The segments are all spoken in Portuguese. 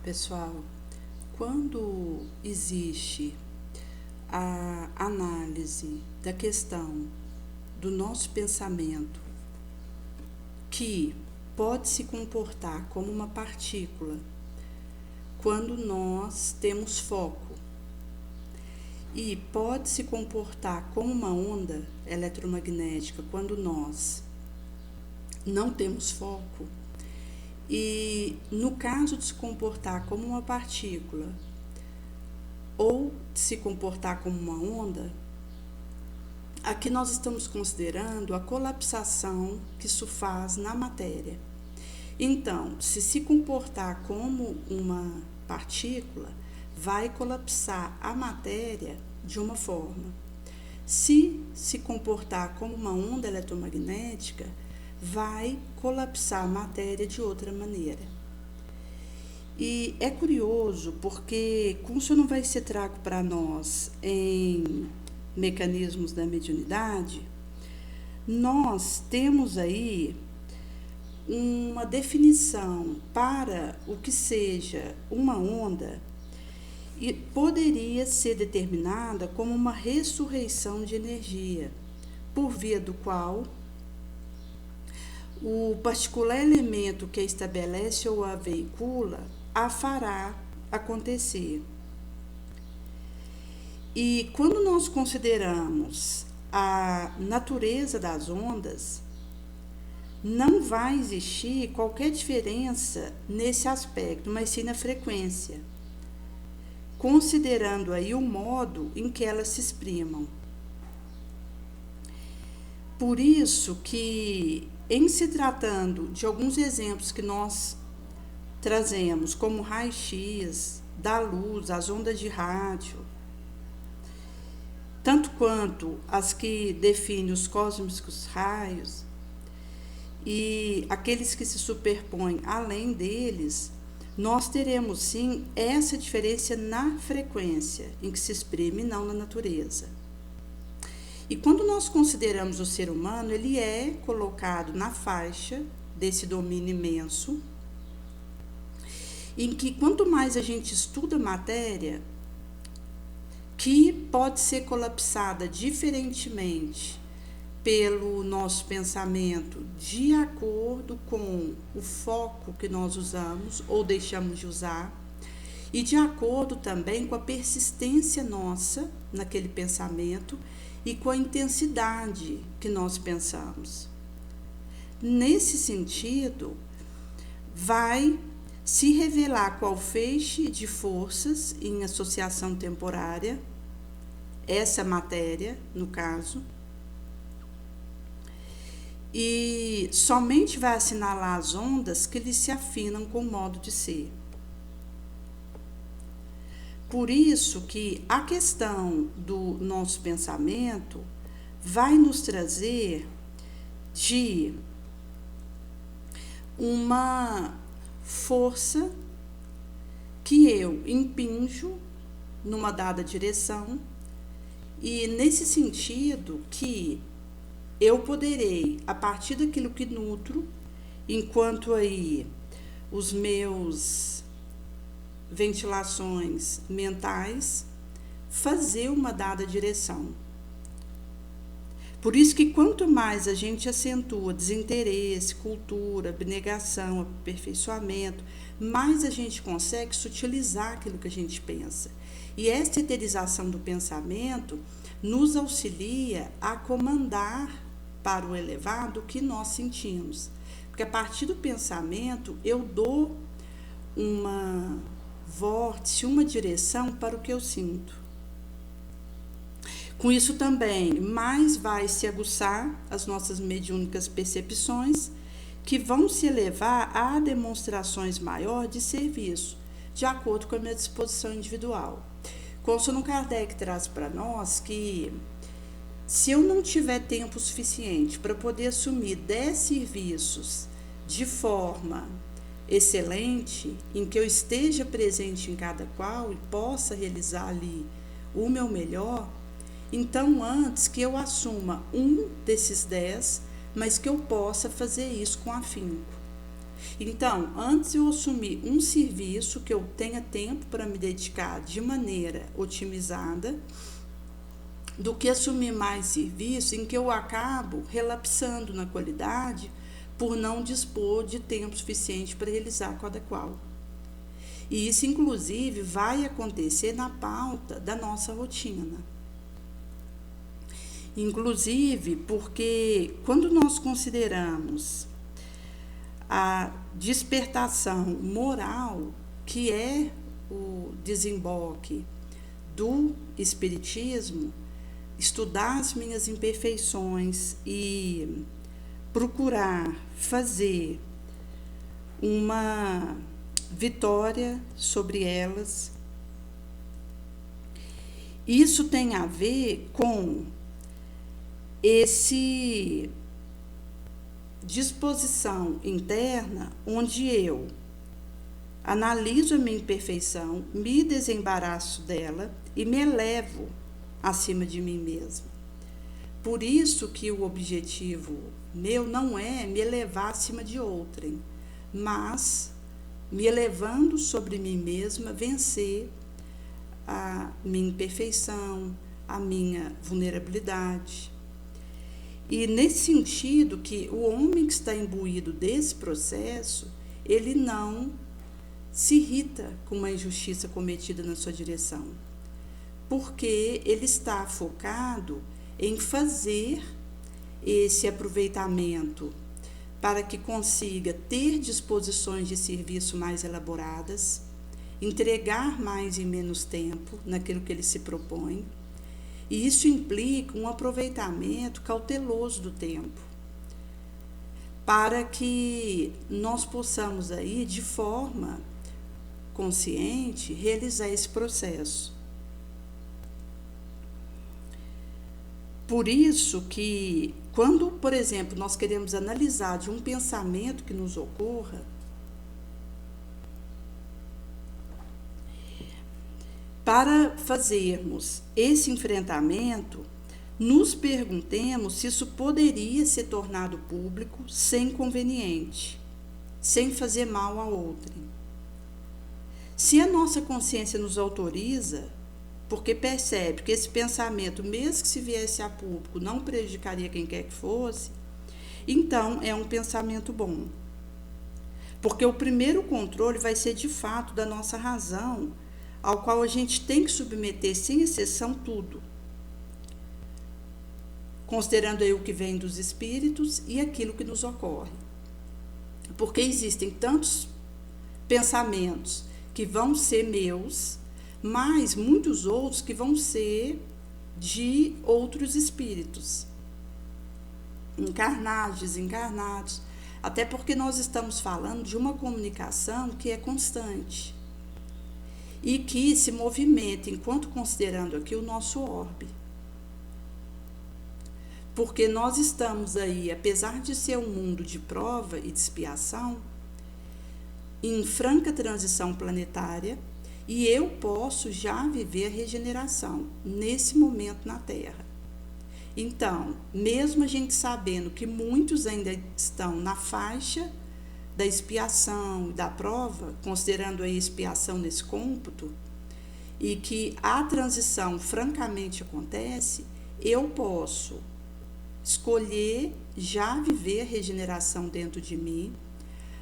Pessoal, quando existe a análise da questão do nosso pensamento, que pode se comportar como uma partícula quando nós temos foco, e pode se comportar como uma onda eletromagnética quando nós não temos foco, e no caso de se comportar como uma partícula ou de se comportar como uma onda, aqui nós estamos considerando a colapsação que isso faz na matéria. Então, se comportar como uma partícula, vai colapsar a matéria de uma forma. Se comportar como uma onda eletromagnética, vai colapsar a matéria de outra maneira. E é curioso porque, como isso não vai ser trago para nós em mecanismos da mediunidade, nós temos aí uma definição para o que seja uma onda, e poderia ser determinada como uma ressurreição de energia, por via do qual o particular elemento que a estabelece ou a veicula a fará acontecer. E quando nós consideramos a natureza das ondas, não vai existir qualquer diferença nesse aspecto, mas sim na frequência, considerando aí o modo em que elas se exprimam. Por isso que, em se tratando de alguns exemplos que nós trazemos, como raio-x, da luz, as ondas de rádio, tanto quanto as que definem os cósmicos raios, e aqueles que se superpõem além deles, nós teremos sim essa diferença na frequência em que se exprime, não na natureza. E quando nós consideramos o ser humano, ele é colocado na faixa desse domínio imenso, em que quanto mais a gente estuda a matéria, que pode ser colapsada diferentemente pelo nosso pensamento, de acordo com o foco que nós usamos ou deixamos de usar, e de acordo também com a persistência nossa naquele pensamento e com a intensidade que nós pensamos. Nesse sentido, vai se revelar qual feixe de forças em associação temporária, essa matéria, no caso, e somente vai assinalar as ondas que lhe se afinam com o modo de ser. Por isso que a questão do nosso pensamento vai nos trazer de uma força que eu impinjo numa dada direção, e nesse sentido que eu poderei, a partir daquilo que nutro, enquanto aí os meus ventilações mentais, fazer uma dada direção. Por isso que quanto mais a gente acentua desinteresse, cultura, abnegação, aperfeiçoamento, mais a gente consegue sutilizar aquilo que a gente pensa. E essa eterização do pensamento nos auxilia a comandar para o elevado o que nós sentimos. Porque a partir do pensamento eu dou uma vórtice, uma direção para o que eu sinto. Com isso também, mais vai se aguçar as nossas mediúnicas percepções, que vão se elevar a demonstrações maiores de serviço, de acordo com a minha disposição individual. Conselho Kardec traz para nós que, se eu não tiver tempo suficiente para poder assumir 10 serviços de forma excelente, em que eu esteja presente em cada qual e possa realizar ali o meu melhor, então antes que eu assuma um desses 10, mas que eu possa fazer isso com afinco. Então, antes eu assumir um serviço que eu tenha tempo para me dedicar de maneira otimizada, do que assumir mais serviço em que eu acabo relapsando na qualidade por não dispor de tempo suficiente para realizar cada qual. E isso, inclusive, vai acontecer na pauta da nossa rotina. Inclusive, porque quando nós consideramos a despertação moral, que é o desemboque do Espiritismo, estudar as minhas imperfeições e procurar fazer uma vitória sobre elas. Isso tem a ver com esse disposição interna onde eu analiso a minha imperfeição, me desembaraço dela e me elevo acima de mim mesma. Por isso que o objetivo meu não é me elevar acima de outrem, mas me elevando sobre mim mesma, vencer a minha imperfeição, a minha vulnerabilidade. E nesse sentido que o homem que está imbuído desse processo, ele não se irrita com uma injustiça cometida na sua direção, porque ele está focado em fazer esse aproveitamento para que consiga ter disposições de serviço mais elaboradas, entregar mais em menos tempo naquilo que ele se propõe. E isso implica um aproveitamento cauteloso do tempo, para que nós possamos aí, de forma consciente, realizar esse processo. Por isso que, quando, por exemplo, nós queremos analisar de um pensamento que nos ocorra, para fazermos esse enfrentamento, nos perguntemos se isso poderia ser tornado público sem inconveniente, sem fazer mal a outrem. Se a nossa consciência nos autoriza, porque percebe que esse pensamento, mesmo que se viesse a público, não prejudicaria quem quer que fosse, então é um pensamento bom. Porque o primeiro controle vai ser de fato da nossa razão, ao qual a gente tem que submeter, sem exceção, tudo. Considerando aí o que vem dos espíritos e aquilo que nos ocorre. Porque existem tantos pensamentos que vão ser meus, mas muitos outros que vão ser de outros espíritos, encarnados, desencarnados, até porque nós estamos falando de uma comunicação que é constante e que se movimenta enquanto considerando aqui o nosso orbe. Porque nós estamos aí, apesar de ser um mundo de prova e de expiação, em franca transição planetária, e eu posso já viver a regeneração nesse momento na Terra. Então, mesmo a gente sabendo que muitos ainda estão na faixa da expiação e da prova, considerando a expiação nesse cômputo, e que a transição francamente acontece, eu posso escolher já viver a regeneração dentro de mim,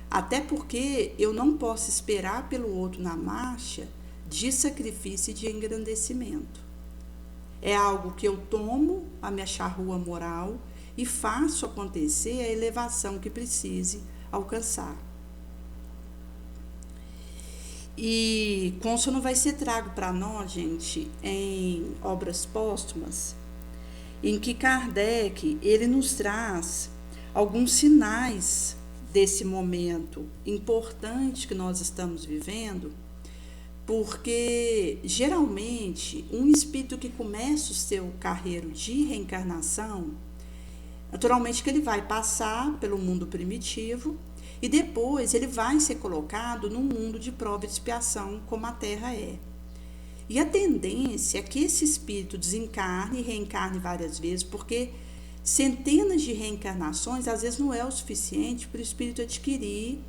até porque eu não posso esperar pelo outro na marcha de sacrifício e de engrandecimento. É algo que eu tomo a minha charrua moral e faço acontecer a elevação que precise alcançar. E Conso não vai ser trago para nós, gente, em obras póstumas, em que Kardec ele nos traz alguns sinais desse momento importante que nós estamos vivendo, porque geralmente um espírito que começa o seu carreiro de reencarnação, naturalmente que ele vai passar pelo mundo primitivo e depois ele vai ser colocado num mundo de prova e expiação, como a Terra é. E a tendência é que esse espírito desencarne e reencarne várias vezes, porque centenas de reencarnações às vezes não é o suficiente para o espírito adquirir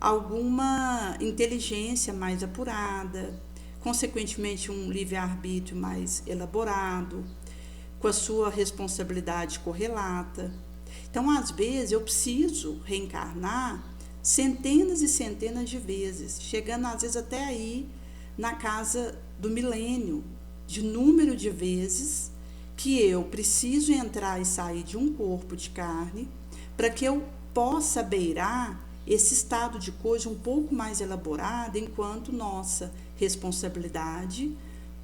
alguma inteligência mais apurada, consequentemente um livre-arbítrio mais elaborado, com a sua responsabilidade correlata. Então, às vezes, eu preciso reencarnar centenas e centenas de vezes, chegando às vezes até aí na casa do milênio, de número de vezes que eu preciso entrar e sair de um corpo de carne para que eu possa beirar esse estado de coisa um pouco mais elaborado, enquanto nossa responsabilidade,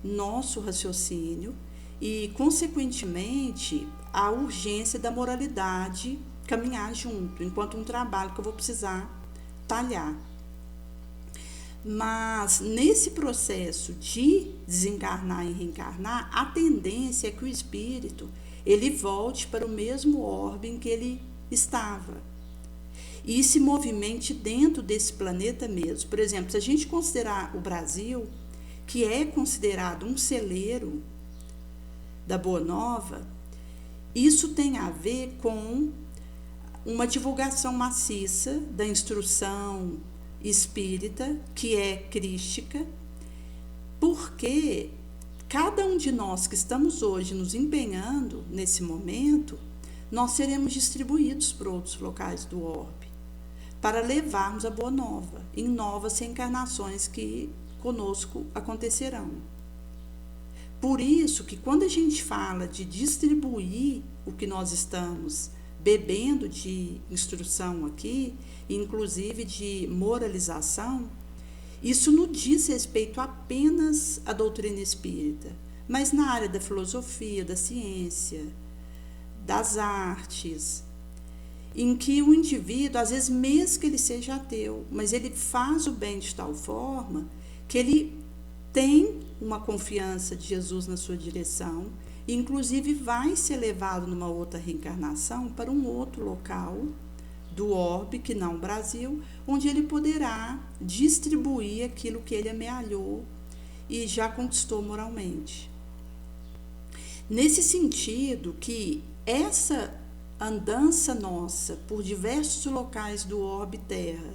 nosso raciocínio e, consequentemente, a urgência da moralidade caminhar junto, enquanto um trabalho que eu vou precisar talhar. Mas nesse processo de desencarnar e reencarnar, a tendência é que o espírito ele volte para o mesmo orbe em que ele estava e se movimente dentro desse planeta mesmo. Por exemplo, se a gente considerar o Brasil, que é considerado um celeiro da Boa Nova, isso tem a ver com uma divulgação maciça da instrução espírita, que é crística, porque cada um de nós que estamos hoje nos empenhando nesse momento, nós seremos distribuídos para outros locais do orbe, para levarmos a Boa Nova em novas reencarnações que conosco acontecerão. Por isso que quando a gente fala de distribuir o que nós estamos bebendo de instrução aqui, inclusive de moralização, isso não diz respeito apenas à doutrina espírita, mas na área da filosofia, da ciência, das artes, em que o indivíduo, às vezes mesmo que ele seja ateu, mas ele faz o bem de tal forma que ele tem uma confiança de Jesus na sua direção, e inclusive vai ser levado numa outra reencarnação para um outro local do orbe, que não o Brasil, onde ele poderá distribuir aquilo que ele amealhou e já conquistou moralmente. Nesse sentido que essa andança nossa por diversos locais do orbe Terra,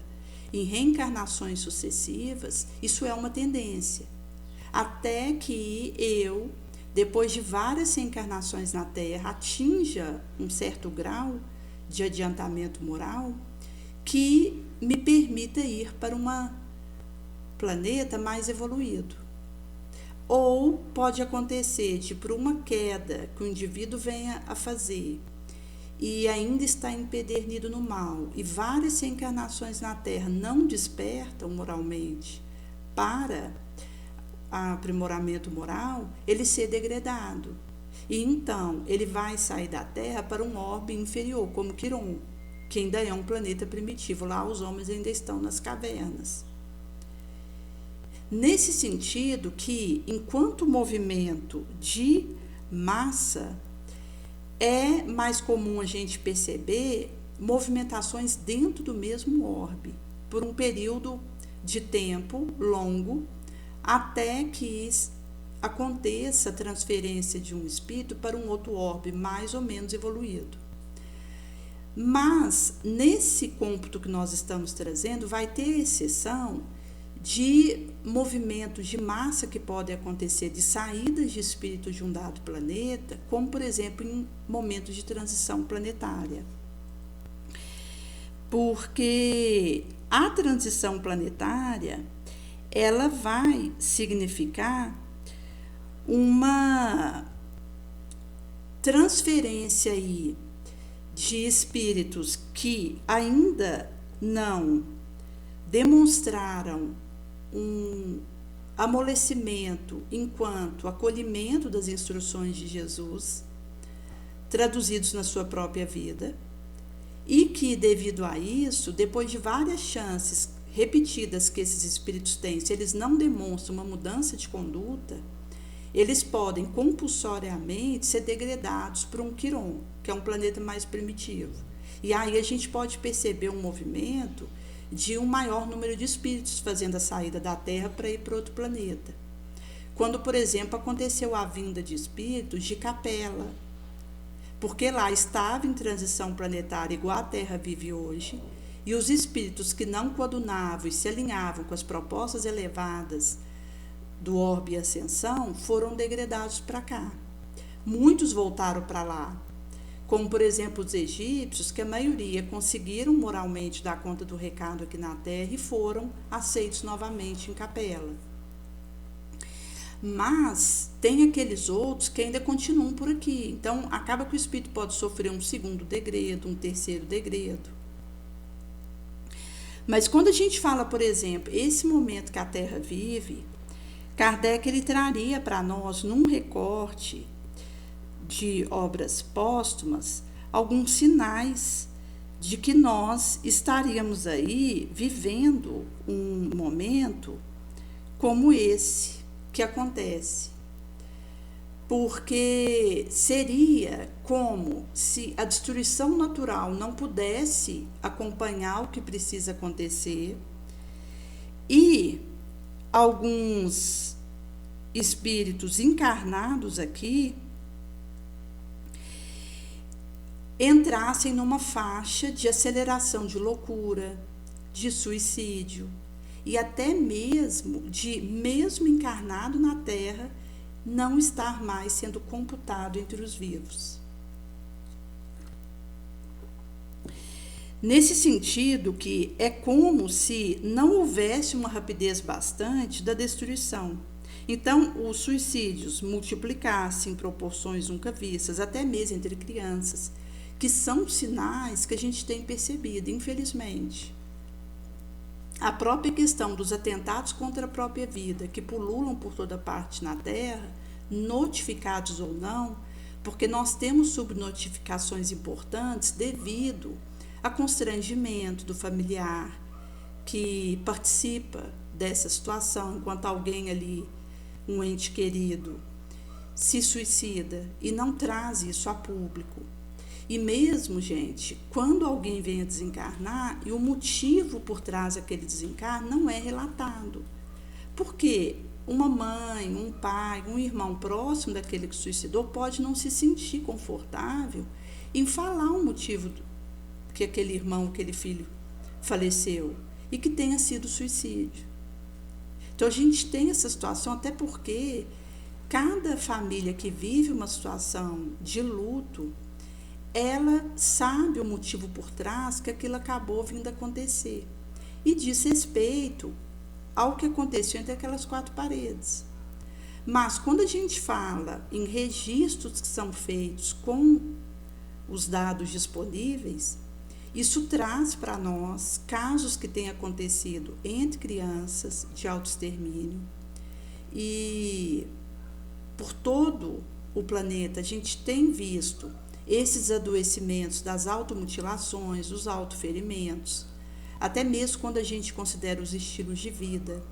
em reencarnações sucessivas, isso é uma tendência. Até que eu, depois de várias reencarnações na Terra, atinja um certo grau de adiantamento moral que me permita ir para um planeta mais evoluído. Ou pode acontecer de, por uma queda que o indivíduo venha a fazer e ainda está empedernido no mal, e várias reencarnações na Terra não despertam moralmente para aprimoramento moral, ele ser degradado. E então ele vai sair da Terra para um orbe inferior, como Quiron, que ainda é um planeta primitivo. Lá os homens ainda estão nas cavernas. Nesse sentido que, enquanto movimento de massa, é mais comum a gente perceber movimentações dentro do mesmo orbe, por um período de tempo longo, até que aconteça a transferência de um espírito para um outro orbe mais ou menos evoluído. Mas, nesse cômputo que nós estamos trazendo, vai ter exceção de movimentos de massa que podem acontecer, de saídas de espíritos de um dado planeta, como, por exemplo, em momentos de transição planetária. Porque a transição planetária, ela vai significar uma transferência aí de espíritos que ainda não demonstraram um amolecimento enquanto acolhimento das instruções de Jesus, traduzidos na sua própria vida, e que, devido a isso, depois de várias chances repetidas que esses espíritos têm, se eles não demonstram uma mudança de conduta, eles podem compulsoriamente ser degradados por um Quiron, que é um planeta mais primitivo. E aí a gente pode perceber um movimento de um maior número de espíritos fazendo a saída da Terra para ir para outro planeta. Quando, por exemplo, aconteceu a vinda de espíritos de Capela, porque lá estava em transição planetária igual a Terra vive hoje, e os espíritos que não coadunavam e se alinhavam com as propostas elevadas do orbe e ascensão foram degradados para cá. Muitos voltaram para lá, como por exemplo os egípcios, que a maioria conseguiram moralmente dar conta do recado aqui na Terra e foram aceitos novamente em capela. Mas tem aqueles outros que ainda continuam por aqui. Então acaba que o espírito pode sofrer um segundo degredo, um terceiro degredo. Mas quando a gente fala, por exemplo, esse momento que a Terra vive, Kardec ele traria para nós, num recorte de obras póstumas, alguns sinais de que nós estaríamos aí vivendo um momento como esse que acontece. Porque seria como se a destruição natural não pudesse acompanhar o que precisa acontecer e alguns espíritos encarnados aqui entrassem numa faixa de aceleração de loucura, de suicídio e até mesmo encarnado na Terra, não estar mais sendo computado entre os vivos. Nesse sentido que é como se não houvesse uma rapidez bastante da destruição. Então, os suicídios multiplicassem em proporções nunca vistas, até mesmo entre crianças, que são sinais que a gente tem percebido, infelizmente. A própria questão dos atentados contra a própria vida, que pululam por toda parte na Terra, notificados ou não, porque nós temos subnotificações importantes devido a constrangimento do familiar que participa dessa situação, enquanto alguém ali, um ente querido, se suicida e não traz isso a público. E mesmo, gente, quando alguém vem a desencarnar e o motivo por trás daquele desencarne não é relatado. Porque uma mãe, um pai, um irmão próximo daquele que suicidou pode não se sentir confortável em falar o motivo que aquele irmão, aquele filho faleceu e que tenha sido suicídio. Então a gente tem essa situação até porque cada família que vive uma situação de luto, ela sabe o motivo por trás que aquilo acabou vindo a acontecer e diz respeito ao que aconteceu entre aquelas quatro paredes. Mas quando a gente fala em registros que são feitos com os dados disponíveis, isso traz para nós casos que têm acontecido entre crianças de autoextermínio e por todo o planeta a gente tem visto esses adoecimentos das automutilações, os autoferimentos, até mesmo quando a gente considera os estilos de vida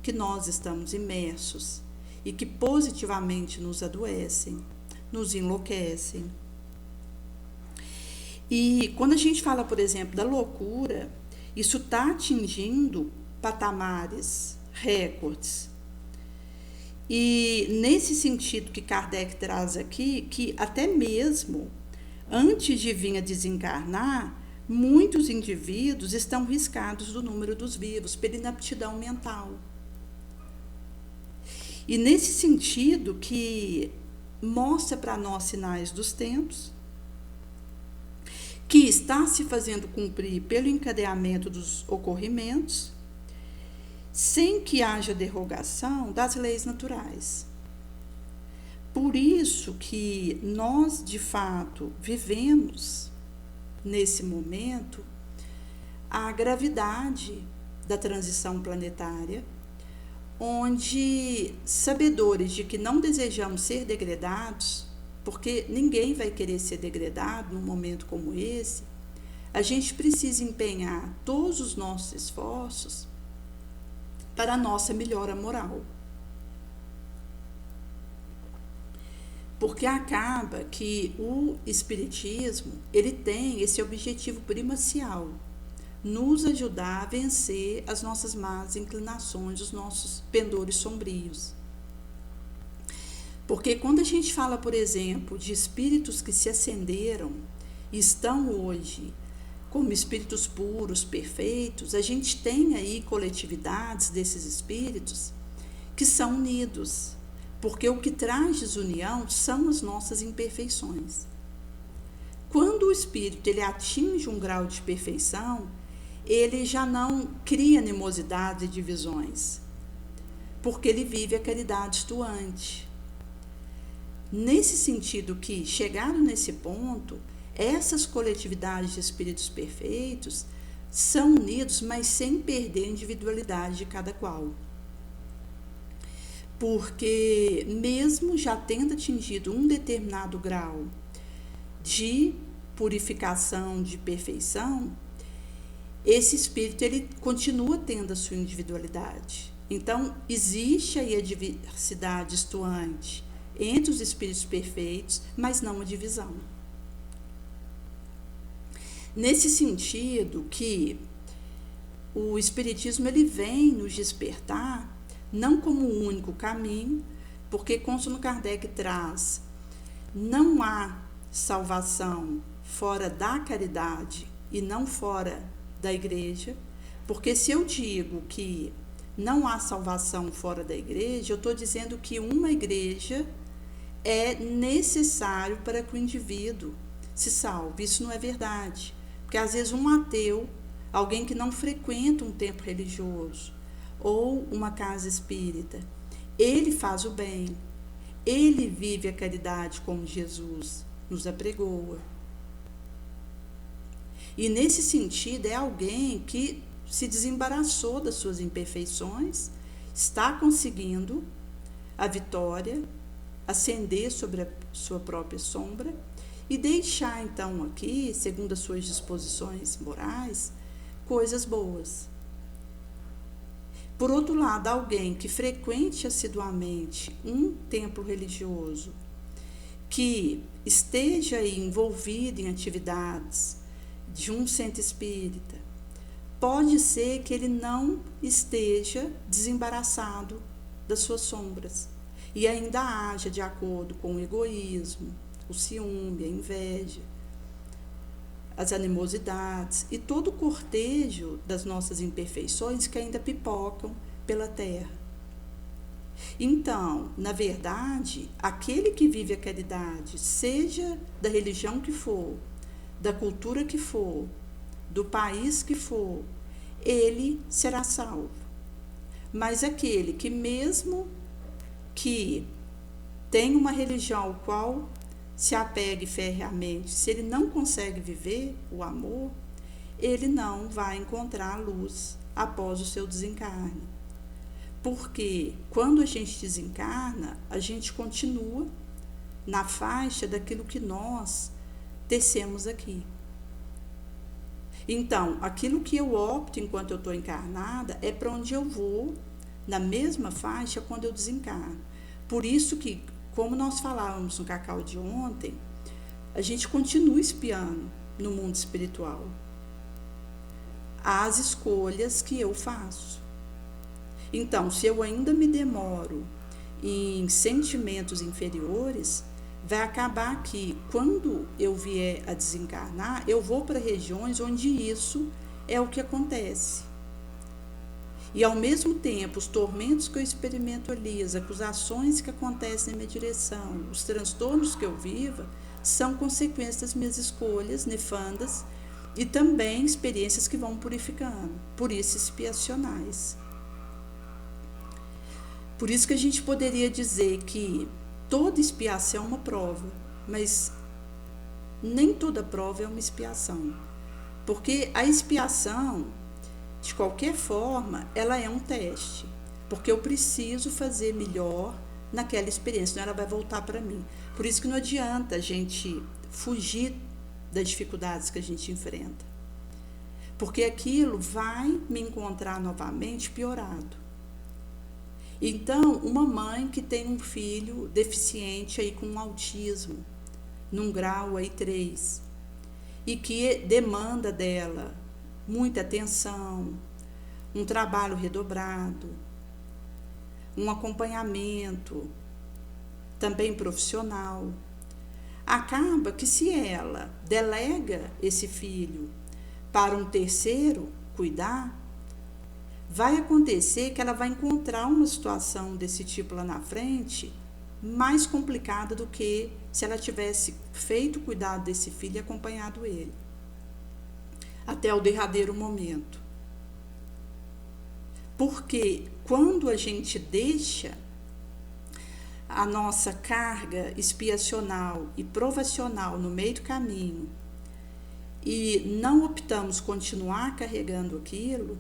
que nós estamos imersos e que positivamente nos adoecem, nos enlouquecem. E quando a gente fala, por exemplo, da loucura, isso está atingindo patamares, recordes. E nesse sentido que Kardec traz aqui, que até mesmo antes de vir a desencarnar, muitos indivíduos estão riscados do número dos vivos pela inaptidão mental. E nesse sentido que mostra para nós sinais dos tempos, que está se fazendo cumprir pelo encadeamento dos ocorrimentos, sem que haja derrogação das leis naturais. Por isso que nós, de fato, vivemos, nesse momento, a gravidade da transição planetária, onde, sabedores de que não desejamos ser degradados, porque ninguém vai querer ser degradado num momento como esse, a gente precisa empenhar todos os nossos esforços para a nossa melhora moral. Porque acaba que o Espiritismo, ele tem esse objetivo primacial, nos ajudar a vencer as nossas más inclinações, os nossos pendores sombrios. Porque quando a gente fala, por exemplo, de espíritos que se ascenderam e estão hoje como espíritos puros, perfeitos, a gente tem aí coletividades desses espíritos que são unidos, porque o que traz desunião são as nossas imperfeições. Quando o espírito ele atinge um grau de perfeição, ele já não cria animosidades e divisões, porque ele vive a caridade estuante. Nesse sentido que, chegado nesse ponto, essas coletividades de espíritos perfeitos são unidos, mas sem perder a individualidade de cada qual. Porque mesmo já tendo atingido um determinado grau de purificação, de perfeição, esse espírito ele continua tendo a sua individualidade. Então, existe aí a diversidade estuante entre os espíritos perfeitos, mas não a divisão. Nesse sentido que o Espiritismo ele vem nos despertar não como o único caminho, porque conforme Kardec traz, não há salvação fora da caridade e não fora da igreja, porque se eu digo que não há salvação fora da igreja, eu estou dizendo que uma igreja é necessário para que o indivíduo se salve. Isso não é verdade, porque às vezes um ateu, alguém que não frequenta um templo religioso ou uma casa espírita, ele faz o bem, ele vive a caridade como Jesus nos apregoa. E nesse sentido é alguém que se desembaraçou das suas imperfeições, está conseguindo a vitória, ascender sobre a sua própria sombra e deixar então aqui, segundo as suas disposições morais, coisas boas. Por outro lado, alguém que frequente assiduamente um templo religioso, que esteja aí envolvido em atividades de um centro espírita, pode ser que ele não esteja desembaraçado das suas sombras e ainda haja de acordo com o egoísmo, o ciúme, a inveja, as animosidades e todo o cortejo das nossas imperfeições que ainda pipocam pela terra. Então, na verdade, aquele que vive a caridade, seja da religião que for, da cultura que for, do país que for, ele será salvo. Mas aquele que mesmo que tem uma religião ao qual se apegue ferreamente, se ele não consegue viver o amor, ele não vai encontrar a luz após o seu desencarne. Porque quando a gente desencarna, a gente continua na faixa daquilo que nós tecemos aqui. Então, aquilo que eu opto enquanto eu estou encarnada é para onde eu vou, na mesma faixa, quando eu desencarno. Por isso que, como nós falávamos no Cacau de ontem, a gente continua espiando no mundo espiritual as escolhas que eu faço. Então, se eu ainda me demoro em sentimentos inferiores, vai acabar que, quando eu vier a desencarnar, eu vou para regiões onde isso é o que acontece. E, ao mesmo tempo, os tormentos que eu experimento ali, as acusações que acontecem na minha direção, os transtornos que eu vivo, são consequências das minhas escolhas nefandas e também experiências que vão purificando, por isso expiacionais. Por isso que a gente poderia dizer que toda expiação é uma prova, mas nem toda prova é uma expiação. Porque a expiação, de qualquer forma, ela é um teste. Porque eu preciso fazer melhor naquela experiência, senão ela vai voltar para mim. Por isso que não adianta a gente fugir das dificuldades que a gente enfrenta. Porque aquilo vai me encontrar novamente piorado. Então, uma mãe que tem um filho deficiente aí com autismo, num grau aí 3, e que demanda dela muita atenção, um trabalho redobrado, um acompanhamento também profissional, acaba que se ela delega esse filho para um terceiro cuidar, vai acontecer que ela vai encontrar uma situação desse tipo lá na frente mais complicada do que se ela tivesse feito o cuidado desse filho e acompanhado ele até o derradeiro momento. Porque quando a gente deixa a nossa carga expiacional e provacional no meio do caminho e não optamos continuar carregando aquilo,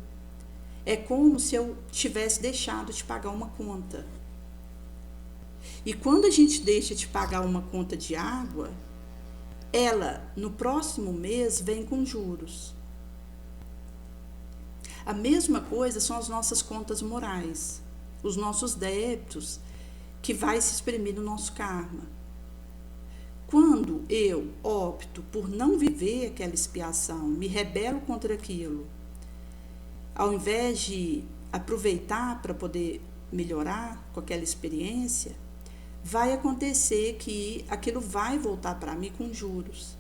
é como se eu tivesse deixado de pagar uma conta. E quando a gente deixa de pagar uma conta de água, ela, no próximo mês, vem com juros. A mesma coisa são as nossas contas morais, os nossos débitos, que vai se exprimir no nosso karma. Quando eu opto por não viver aquela expiação, me rebelo contra aquilo, ao invés de aproveitar para poder melhorar com aquela experiência, vai acontecer que aquilo vai voltar para mim com juros.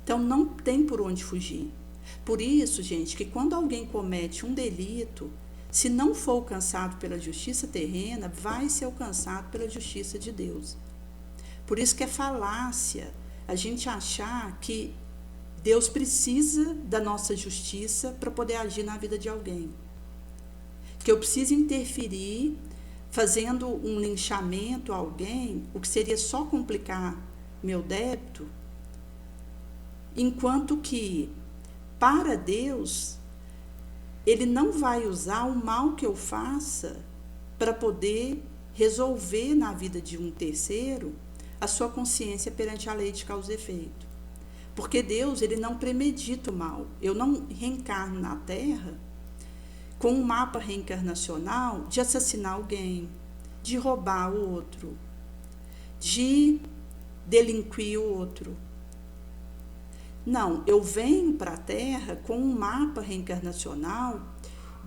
Então, não tem por onde fugir. Por isso, gente, que quando alguém comete um delito, se não for alcançado pela justiça terrena, vai ser alcançado pela justiça de Deus. Por isso que é falácia a gente achar que Deus precisa da nossa justiça para poder agir na vida de alguém. Que eu preciso interferir fazendo um linchamento a alguém, o que seria só complicar meu débito, enquanto que, para Deus, Ele não vai usar o mal que eu faça para poder resolver na vida de um terceiro a sua consciência perante a lei de causa e efeito. Porque Deus, Ele não premedita o mal. Eu não reencarno na Terra com um mapa reencarnacional de assassinar alguém, de roubar o outro, de delinquir o outro. Não, eu venho para a Terra com um mapa reencarnacional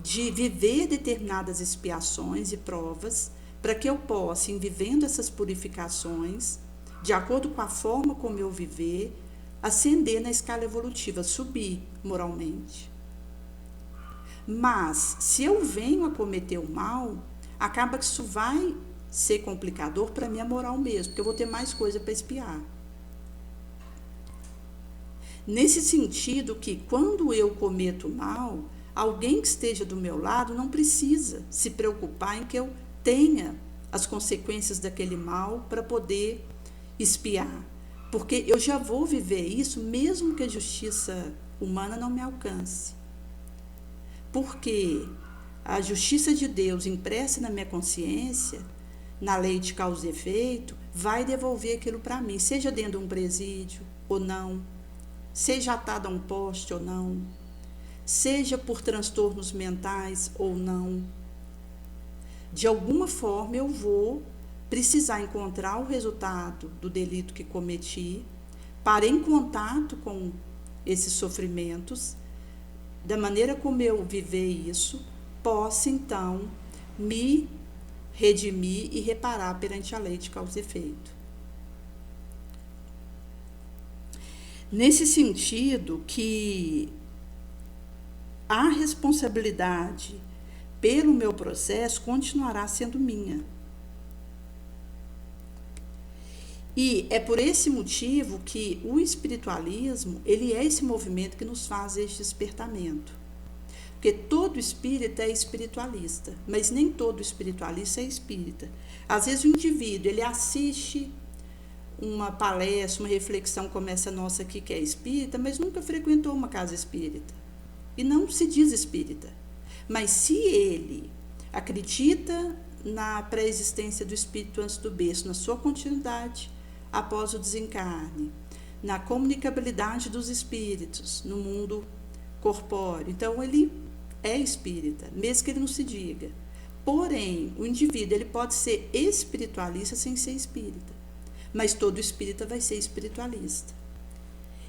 de viver determinadas expiações e provas para que eu possa, em vivendo essas purificações, de acordo com a forma como eu viver, ascender na escala evolutiva, subir moralmente. Mas, se eu venho a cometer o mal, acaba que isso vai ser complicador para a minha moral mesmo, porque eu vou ter mais coisa para expiar. Nesse sentido que, quando eu cometo mal, alguém que esteja do meu lado não precisa se preocupar em que eu tenha as consequências daquele mal para poder expiar. Porque eu já vou viver isso mesmo que a justiça humana não me alcance. Porque a justiça de Deus impressa na minha consciência, na lei de causa e efeito, vai devolver aquilo para mim, seja dentro de um presídio ou não, seja atado a um poste ou não, seja por transtornos mentais ou não. De alguma forma eu vou precisar encontrar o resultado do delito que cometi, para em contato com esses sofrimentos, da maneira como eu viver isso, possa então me redimir e reparar perante a lei de causa e efeito. Nesse sentido que a responsabilidade pelo meu processo continuará sendo minha. E é por esse motivo que o espiritualismo, ele é esse movimento que nos faz este despertamento. Porque todo espírita é espiritualista, mas nem todo espiritualista é espírita. Às vezes o indivíduo, ele assiste uma palestra, uma reflexão como essa nossa aqui que é espírita, mas nunca frequentou uma casa espírita. E não se diz espírita. Mas se ele acredita na pré-existência do espírito antes do berço, na sua continuidade após o desencarne, na comunicabilidade dos espíritos no mundo corpóreo, então ele é espírita, mesmo que ele não se diga. Porém, o indivíduo ele pode ser espiritualista sem ser espírita, mas todo espírita vai ser espiritualista.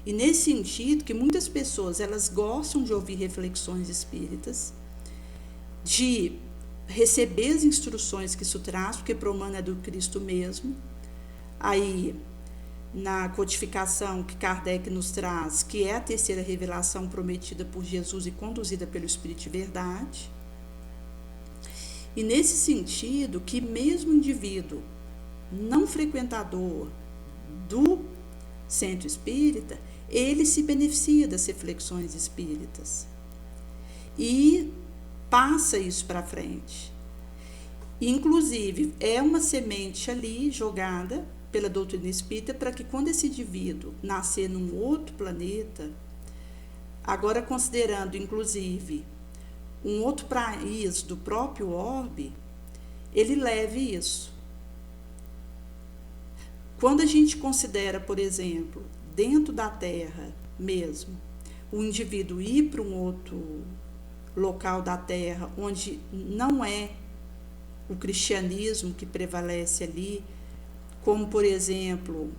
E nesse sentido que muitas pessoas elas gostam de ouvir reflexões espíritas, de receber as instruções que isso traz, porque para o humano é do Cristo mesmo. Aí na codificação que Kardec nos traz, que é a terceira revelação prometida por Jesus e conduzida pelo Espírito de Verdade. E nesse sentido, que mesmo o indivíduo não frequentador do centro espírita, ele se beneficia das reflexões espíritas e passa isso para frente. Inclusive, é uma semente ali jogada pela doutrina espírita para que quando esse indivíduo nascer num outro planeta, agora considerando inclusive um outro país do próprio orbe, ele leve isso. Quando a gente considera, por exemplo, dentro da Terra mesmo, o indivíduo ir para um outro local da Terra onde não é o cristianismo que prevalece ali, como, por exemplo,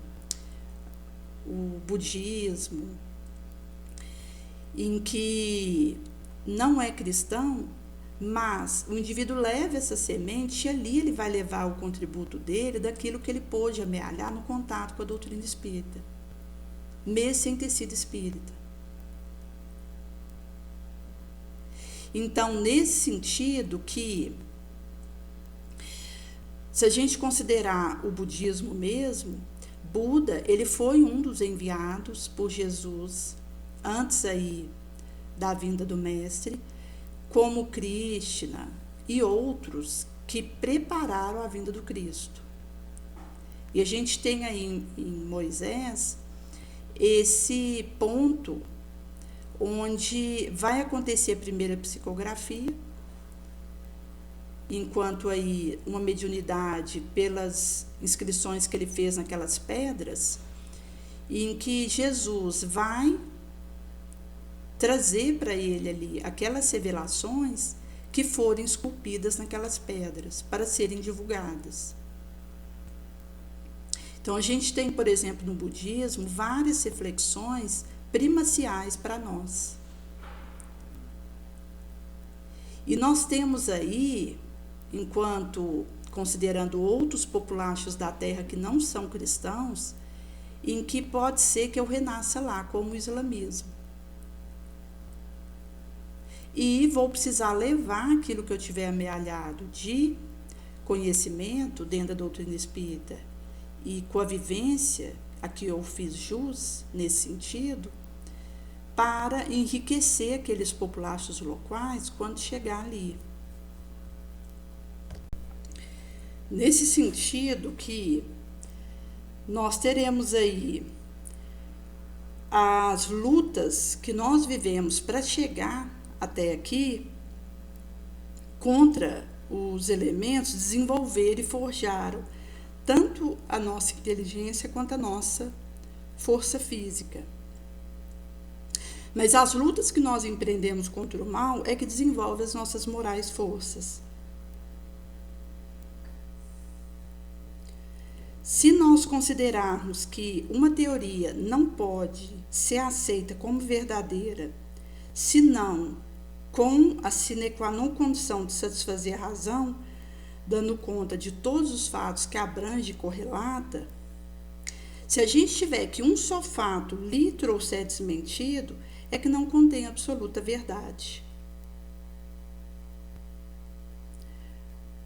o budismo, em que não é cristão, mas o indivíduo leva essa semente e ali ele vai levar o contributo dele daquilo que ele pôde amealhar no contato com a doutrina espírita, mesmo sem ter sido espírita. Então, nesse sentido que, se a gente considerar o budismo mesmo, Buda, ele foi um dos enviados por Jesus antes aí da vinda do mestre, como Krishna e outros que prepararam a vinda do Cristo. E a gente tem aí em Moisés esse ponto onde vai acontecer a primeira psicografia, enquanto aí uma mediunidade pelas inscrições que ele fez naquelas pedras, em que Jesus vai trazer para ele ali aquelas revelações que foram esculpidas naquelas pedras para serem divulgadas. Então a gente tem, por exemplo, no budismo, várias reflexões primaciais para nós. E nós temos aí, enquanto considerando outros populaços da Terra que não são cristãos, em que pode ser que eu renasça lá, como o islamismo. E vou precisar levar aquilo que eu tiver amealhado de conhecimento dentro da doutrina espírita e com a vivência a que eu fiz jus nesse sentido, para enriquecer aqueles populaços locais quando chegar ali. Nesse sentido que nós teremos aí as lutas que nós vivemos para chegar até aqui, contra os elementos, desenvolveram e forjaram tanto a nossa inteligência quanto a nossa força física. Mas as lutas que nós empreendemos contra o mal é que desenvolve as nossas morais forças. Se nós considerarmos que uma teoria não pode ser aceita como verdadeira, senão com a sine qua non condição de satisfazer a razão, dando conta de todos os fatos que abrange e correlata, se a gente tiver que um só fato lhe trouxer desmentido, é que não contém absoluta verdade.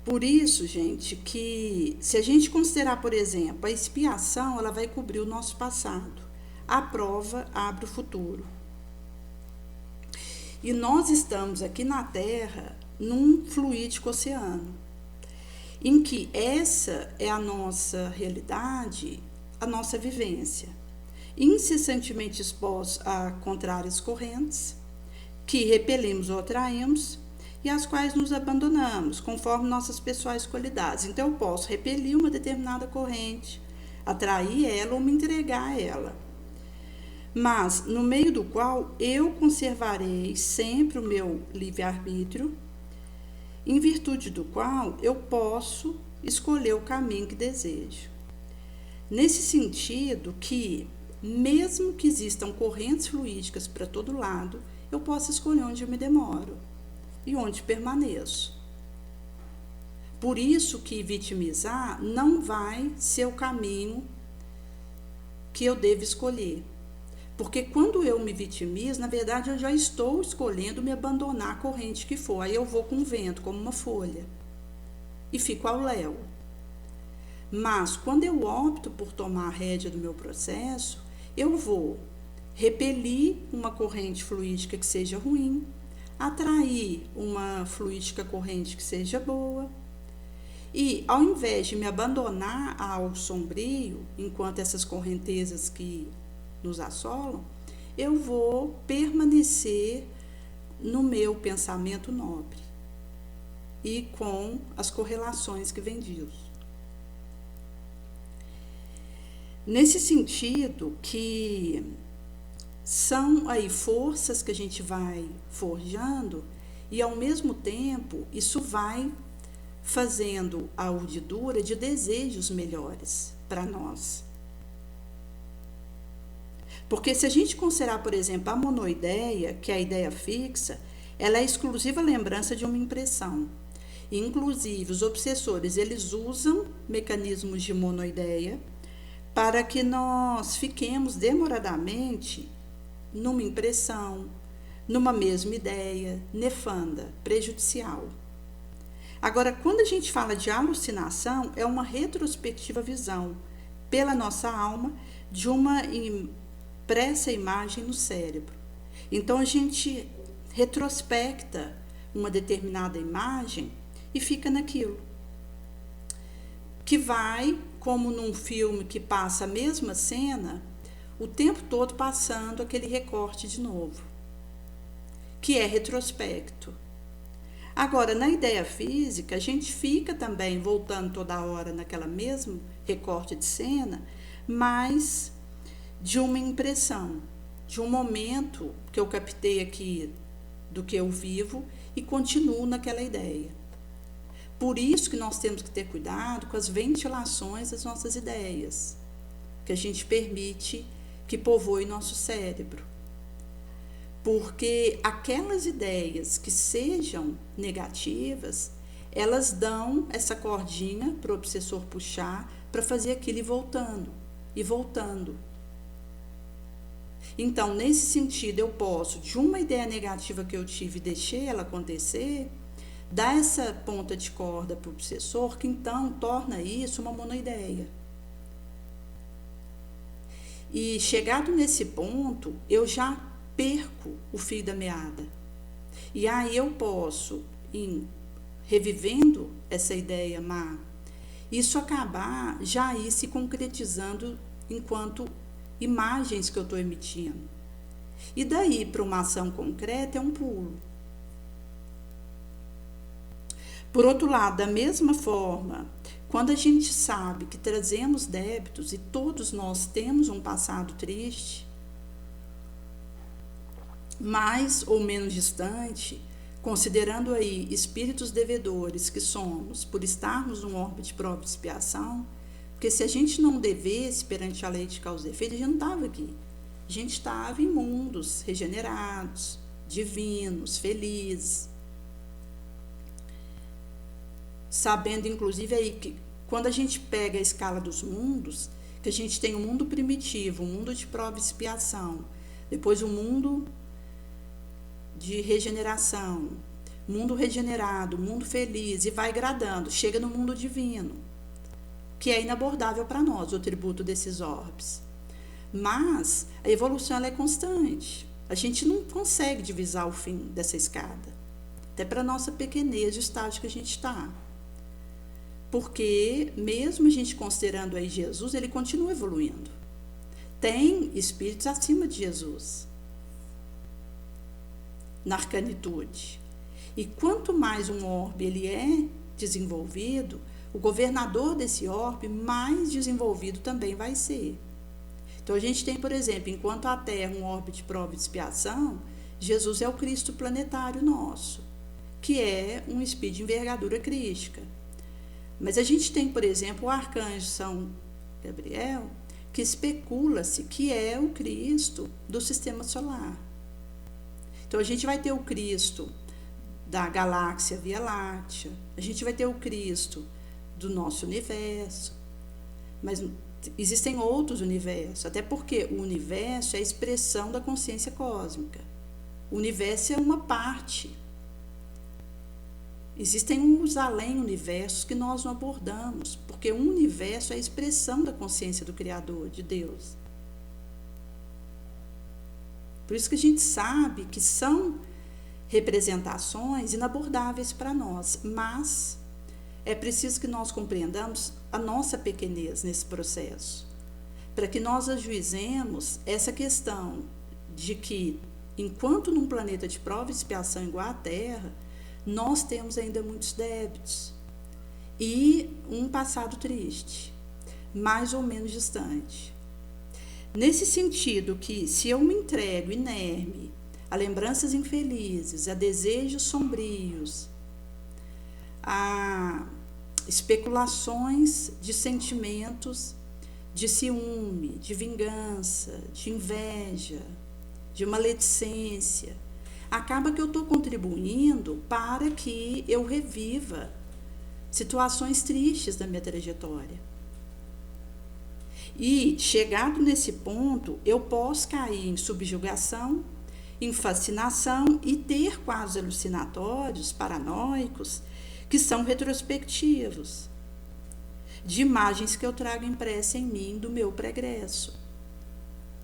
Por isso, gente, que se a gente considerar, por exemplo, a expiação, ela vai cobrir o nosso passado. A prova abre o futuro. E nós estamos aqui na Terra num fluídico oceano, em que essa é a nossa realidade, a nossa vivência, incessantemente expostos a contrárias correntes, que repelimos ou atraímos, e às quais nos abandonamos, conforme nossas pessoais qualidades. Então, eu posso repelir uma determinada corrente, atrair ela ou me entregar a ela, mas no meio do qual eu conservarei sempre o meu livre-arbítrio, em virtude do qual eu posso escolher o caminho que desejo. Nesse sentido que, mesmo que existam correntes fluídicas para todo lado, eu posso escolher onde eu me demoro e onde permaneço. Por isso que vitimizar não vai ser o caminho que eu devo escolher. Porque quando eu me vitimizo, na verdade eu já estou escolhendo me abandonar a corrente que for. Aí eu vou com o vento, como uma folha, e fico ao léu. Mas quando eu opto por tomar a rédea do meu processo, eu vou repelir uma corrente fluídica que seja ruim, atrair uma fluídica corrente que seja boa. E ao invés de me abandonar ao sombrio, enquanto essas correntezas que nos assolam, eu vou permanecer no meu pensamento nobre e com as correlações que vêm disso. Nesse sentido que são aí forças que a gente vai forjando e ao mesmo tempo isso vai fazendo a urdidura de desejos melhores para nós. Porque se a gente considerar, por exemplo, a monoideia, que é a ideia fixa, ela é a exclusiva lembrança de uma impressão. E, inclusive, os obsessores, eles usam mecanismos de monoideia para que nós fiquemos demoradamente numa impressão, numa mesma ideia, nefanda, prejudicial. Agora, quando a gente fala de alucinação, é uma retrospectiva visão pela nossa alma de uma impressa imagem no cérebro. Então, a gente retrospecta uma determinada imagem e fica naquilo. Que vai, como num filme que passa a mesma cena, o tempo todo passando aquele recorte de novo, que é retrospecto. Agora, na ideia física, a gente fica também voltando toda hora naquela mesma recorte de cena, mas de uma impressão, de um momento que eu captei aqui do que eu vivo e continuo naquela ideia. Por isso que nós temos que ter cuidado com as ventilações das nossas ideias, que a gente permite que povoe nosso cérebro. Porque aquelas ideias que sejam negativas, elas dão essa cordinha para o obsessor puxar para fazer aquilo ir voltando e voltando. Então, nesse sentido, eu posso, de uma ideia negativa que eu tive e deixei ela acontecer, dar essa ponta de corda para o obsessor, que então torna isso uma monoideia. E chegado nesse ponto, eu já perco o fio da meada. E aí eu posso, revivendo essa ideia má, isso acabar já aí se concretizando enquanto imagens que eu estou emitindo. E daí para uma ação concreta é um pulo. Por outro lado, da mesma forma, quando a gente sabe que trazemos débitos e todos nós temos um passado triste, mais ou menos distante, considerando aí espíritos devedores que somos por estarmos num orbe de prova e expiação, porque se a gente não devesse perante a lei de causa e efeito, a gente não estava aqui. A gente estava em mundos regenerados, divinos, felizes. Sabendo, inclusive, aí que quando a gente pega a escala dos mundos, que a gente tem o mundo primitivo, o mundo de prova e expiação, depois o mundo de regeneração, mundo regenerado, mundo feliz, e vai gradando, chega no mundo divino, que é inabordável para nós, o tributo desses orbes. Mas a evolução ela é constante. A gente não consegue divisar o fim dessa escada, até para a nossa pequenez, o estágio que a gente está. Porque, mesmo a gente considerando aí Jesus, ele continua evoluindo. Tem espíritos acima de Jesus, na arcanitude. E quanto mais um orbe ele é desenvolvido, o governador desse orbe mais desenvolvido também vai ser. Então a gente tem, por exemplo, enquanto a Terra é um orbe de prova e expiação, Jesus é o Cristo planetário nosso, que é um espírito de envergadura crística. Mas a gente tem, por exemplo, o arcanjo São Gabriel, que especula-se que é o Cristo do sistema solar. Então a gente vai ter o Cristo da galáxia Via Láctea, a gente vai ter o Cristo do nosso universo, mas existem outros universos, até porque o universo é a expressão da consciência cósmica. O universo é uma parte. Existem uns além-universos que nós não abordamos, porque o universo é a expressão da consciência do Criador, de Deus. Por isso que a gente sabe que são representações inabordáveis para nós, mas é preciso que nós compreendamos a nossa pequenez nesse processo, para que nós ajuizemos essa questão de que, enquanto num planeta de prova e expiação igual à Terra, nós temos ainda muitos débitos e um passado triste, mais ou menos distante. Nesse sentido que, se eu me entrego inerme a lembranças infelizes, a desejos sombrios, a especulações de sentimentos de ciúme, de vingança, de inveja, de maledicência, acaba que eu estou contribuindo para que eu reviva situações tristes da minha trajetória. E, chegado nesse ponto, eu posso cair em subjugação, em fascinação e ter quadros alucinatórios, paranoicos, que são retrospectivos, de imagens que eu trago impressa em mim do meu pregresso.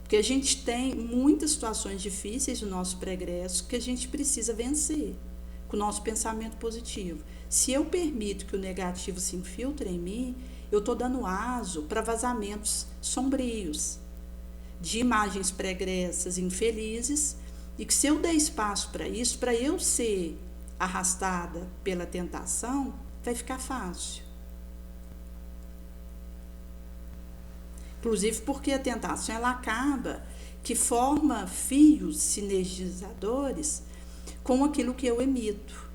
Porque a gente tem muitas situações difíceis no nosso pregresso que a gente precisa vencer com o nosso pensamento positivo. Se eu permito que o negativo se infiltre em mim, eu estou dando aso para vazamentos sombrios, de imagens pregressas infelizes, e que se eu der espaço para isso, para eu ser arrastada pela tentação, vai ficar fácil. Inclusive porque a tentação ela acaba que forma fios sinergizadores com aquilo que eu emito.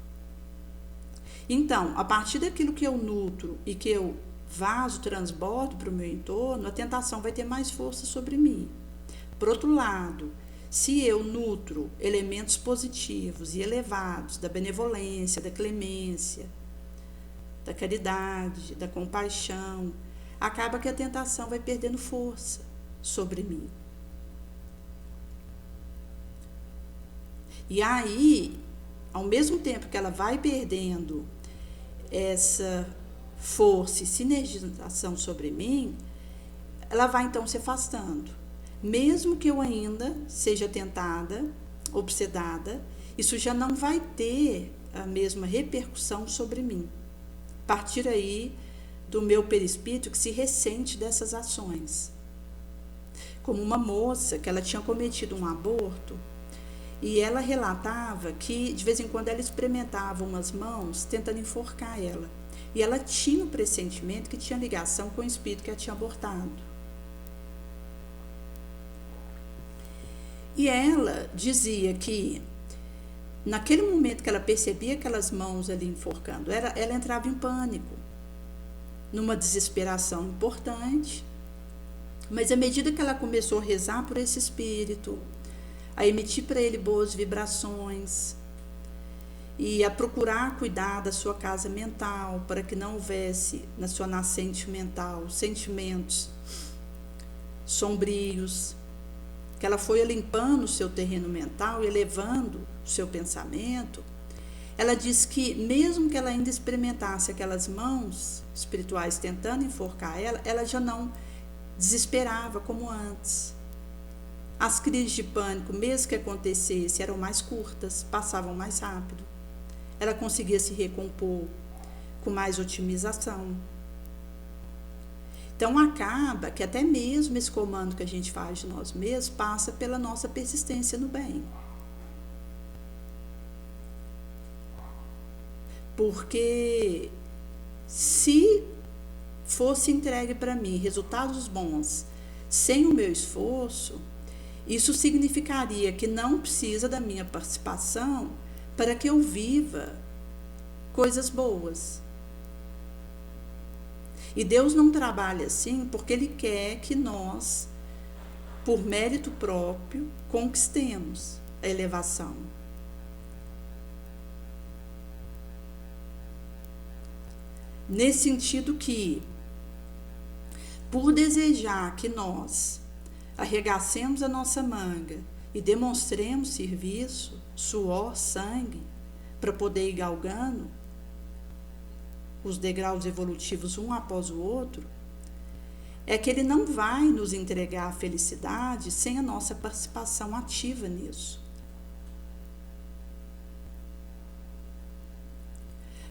Então, a partir daquilo que eu nutro e que eu vaso, transbordo para o meu entorno, a tentação vai ter mais força sobre mim. Por outro lado, se eu nutro elementos positivos e elevados da benevolência, da clemência, da caridade, da compaixão, acaba que a tentação vai perdendo força sobre mim. E aí, ao mesmo tempo que ela vai perdendo essa força e sinergização sobre mim, ela vai então se afastando. Mesmo que eu ainda seja tentada, obsedada, isso já não vai ter a mesma repercussão sobre mim. A partir aí do meu perispírito que se ressente dessas ações. Como uma moça que ela tinha cometido um aborto e ela relatava que de vez em quando ela experimentava umas mãos tentando enforcar ela. E ela tinha o pressentimento que tinha ligação com o espírito que a tinha abortado. E ela dizia que naquele momento que ela percebia aquelas mãos ali enforcando, ela entrava em pânico, numa desesperação importante, mas à medida que ela começou a rezar por esse espírito, a emitir para ele boas vibrações e a procurar cuidar da sua casa mental para que não houvesse na sua nascente mental sentimentos sombrios, que ela foi limpando o seu terreno mental e elevando o seu pensamento, ela diz que mesmo que ela ainda experimentasse aquelas mãos espirituais tentando enforcar ela, ela já não desesperava como antes. As crises de pânico, mesmo que acontecesse, eram mais curtas, passavam mais rápido. Ela conseguia se recompor com mais otimização. Então, acaba que até mesmo esse comando que a gente faz de nós mesmos passa pela nossa persistência no bem. Porque se fosse entregue para mim resultados bons sem o meu esforço, isso significaria que não precisa da minha participação para que eu viva coisas boas. E Deus não trabalha assim porque Ele quer que nós, por mérito próprio, conquistemos a elevação. Nesse sentido que por desejar que nós arregacemos a nossa manga e demonstremos serviço, suor, sangue, para poder ir galgando os degraus evolutivos um após o outro, é que ele não vai nos entregar a felicidade sem a nossa participação ativa nisso.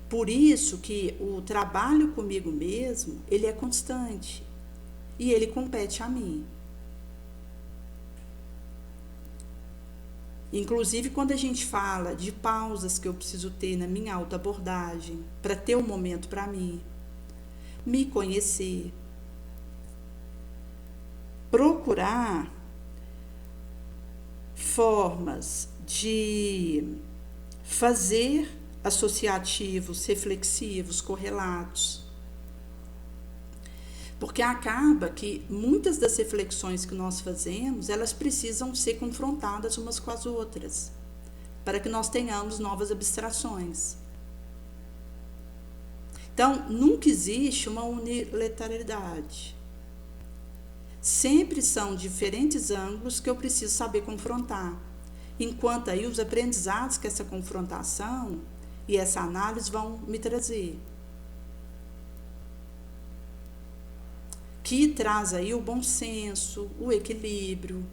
Por isso que o trabalho comigo mesmo, ele é constante e ele compete a mim. Inclusive, quando a gente fala de pausas que eu preciso ter na minha autoabordagem, para ter um momento para mim, me conhecer, procurar formas de fazer associativos, reflexivos, correlatos. Porque acaba que muitas das reflexões que nós fazemos, elas precisam ser confrontadas umas com as outras, para que nós tenhamos novas abstrações. Então, nunca existe uma unilateralidade. Sempre são diferentes ângulos que eu preciso saber confrontar. Enquanto aí os aprendizados que essa confrontação e essa análise vão me trazer. Que traz aí o bom senso, o equilíbrio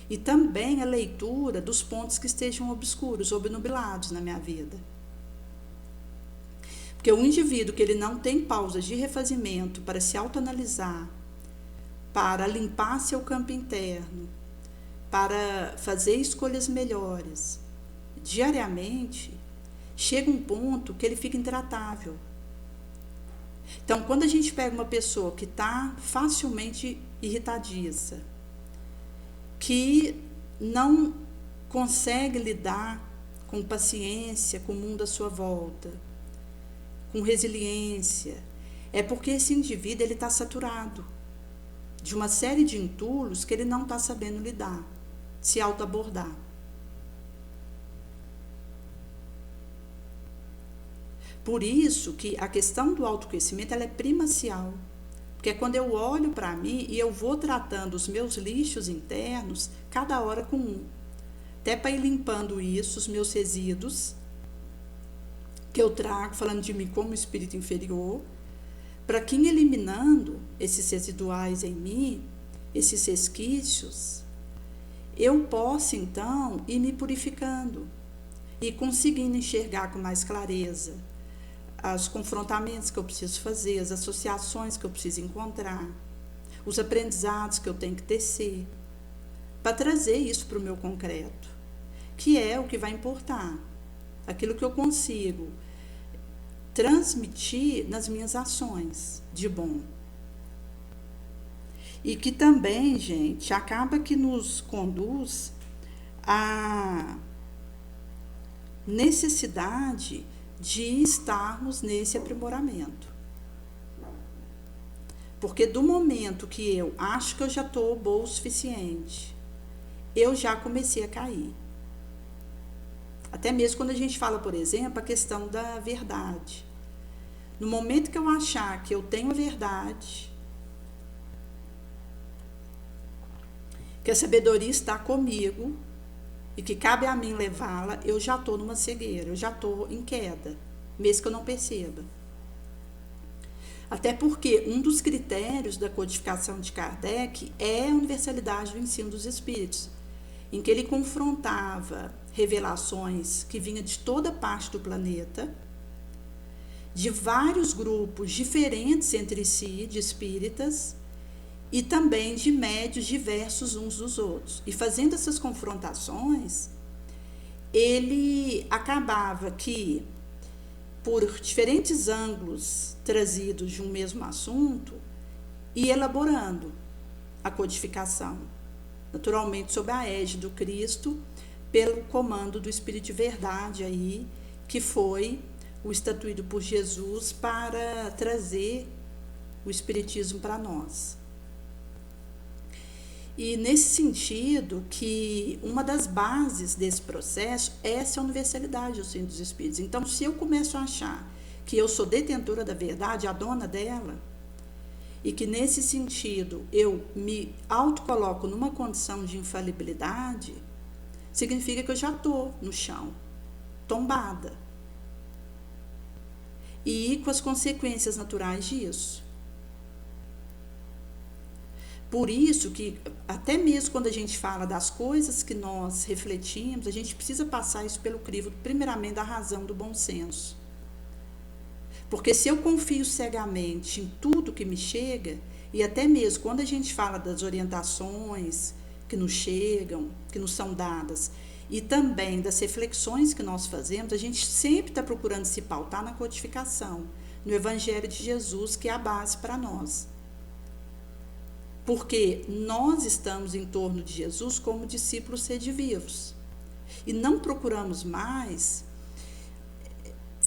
e também a leitura dos pontos que estejam obscuros, obnubilados na minha vida. Porque o indivíduo que ele não tem pausas de refazimento para se autoanalisar, para limpar seu campo interno, para fazer escolhas melhores, diariamente, chega um ponto que ele fica intratável. Então, quando a gente pega uma pessoa que está facilmente irritadiça, que não consegue lidar com paciência com o mundo à sua volta, com resiliência, é porque esse indivíduo está saturado de uma série de entulhos que ele não está sabendo lidar, se autoabordar. Por isso que a questão do autoconhecimento ela é primacial, porque é quando eu olho para mim e eu vou tratando os meus lixos internos, cada hora com um, até para ir limpando isso, os meus resíduos, que eu trago, falando de mim como espírito inferior, para que eliminando esses residuais em mim, esses resquícios, eu possa então ir me purificando e conseguindo enxergar com mais clareza os confrontamentos que eu preciso fazer, as associações que eu preciso encontrar, os aprendizados que eu tenho que tecer, para trazer isso para o meu concreto, que é o que vai importar, aquilo que eu consigo transmitir nas minhas ações de bom. E que também, gente, acaba que nos conduz à necessidade de estarmos nesse aprimoramento. Porque do momento que eu acho que eu já estou boa o suficiente, eu já comecei a cair. Até mesmo quando a gente fala, por exemplo, a questão da verdade. No momento que eu achar que eu tenho a verdade, que a sabedoria está comigo, e que cabe a mim levá-la, eu já estou numa cegueira, eu já estou em queda, mesmo que eu não perceba. Até porque um dos critérios da codificação de Kardec é a universalidade do ensino dos espíritos, em que ele confrontava revelações que vinham de toda parte do planeta, de vários grupos diferentes entre si, de espíritas, e também de médios diversos uns dos outros. E fazendo essas confrontações, ele acabava que, por diferentes ângulos trazidos de um mesmo assunto, ia elaborando a codificação, naturalmente sob a égide do Cristo, pelo comando do Espírito de Verdade, aí, que foi o estatuído por Jesus para trazer o Espiritismo para nós. E nesse sentido que uma das bases desse processo é essa universalidade do ensino dos espíritos. Então, se eu começo a achar que eu sou detentora da verdade, a dona dela, e que nesse sentido eu me autocoloco numa condição de infalibilidade, significa que eu já estou no chão, tombada. E com as consequências naturais disso. Por isso que, até mesmo quando a gente fala das coisas que nós refletimos, a gente precisa passar isso pelo crivo, primeiramente, da razão, do bom senso. Porque se eu confio cegamente em tudo que me chega, e até mesmo quando a gente fala das orientações que nos chegam, que nos são dadas, e também das reflexões que nós fazemos, a gente sempre está procurando se pautar na codificação, no Evangelho de Jesus, que é a base para nós. Porque nós estamos em torno de Jesus como discípulos redivivos. E não procuramos mais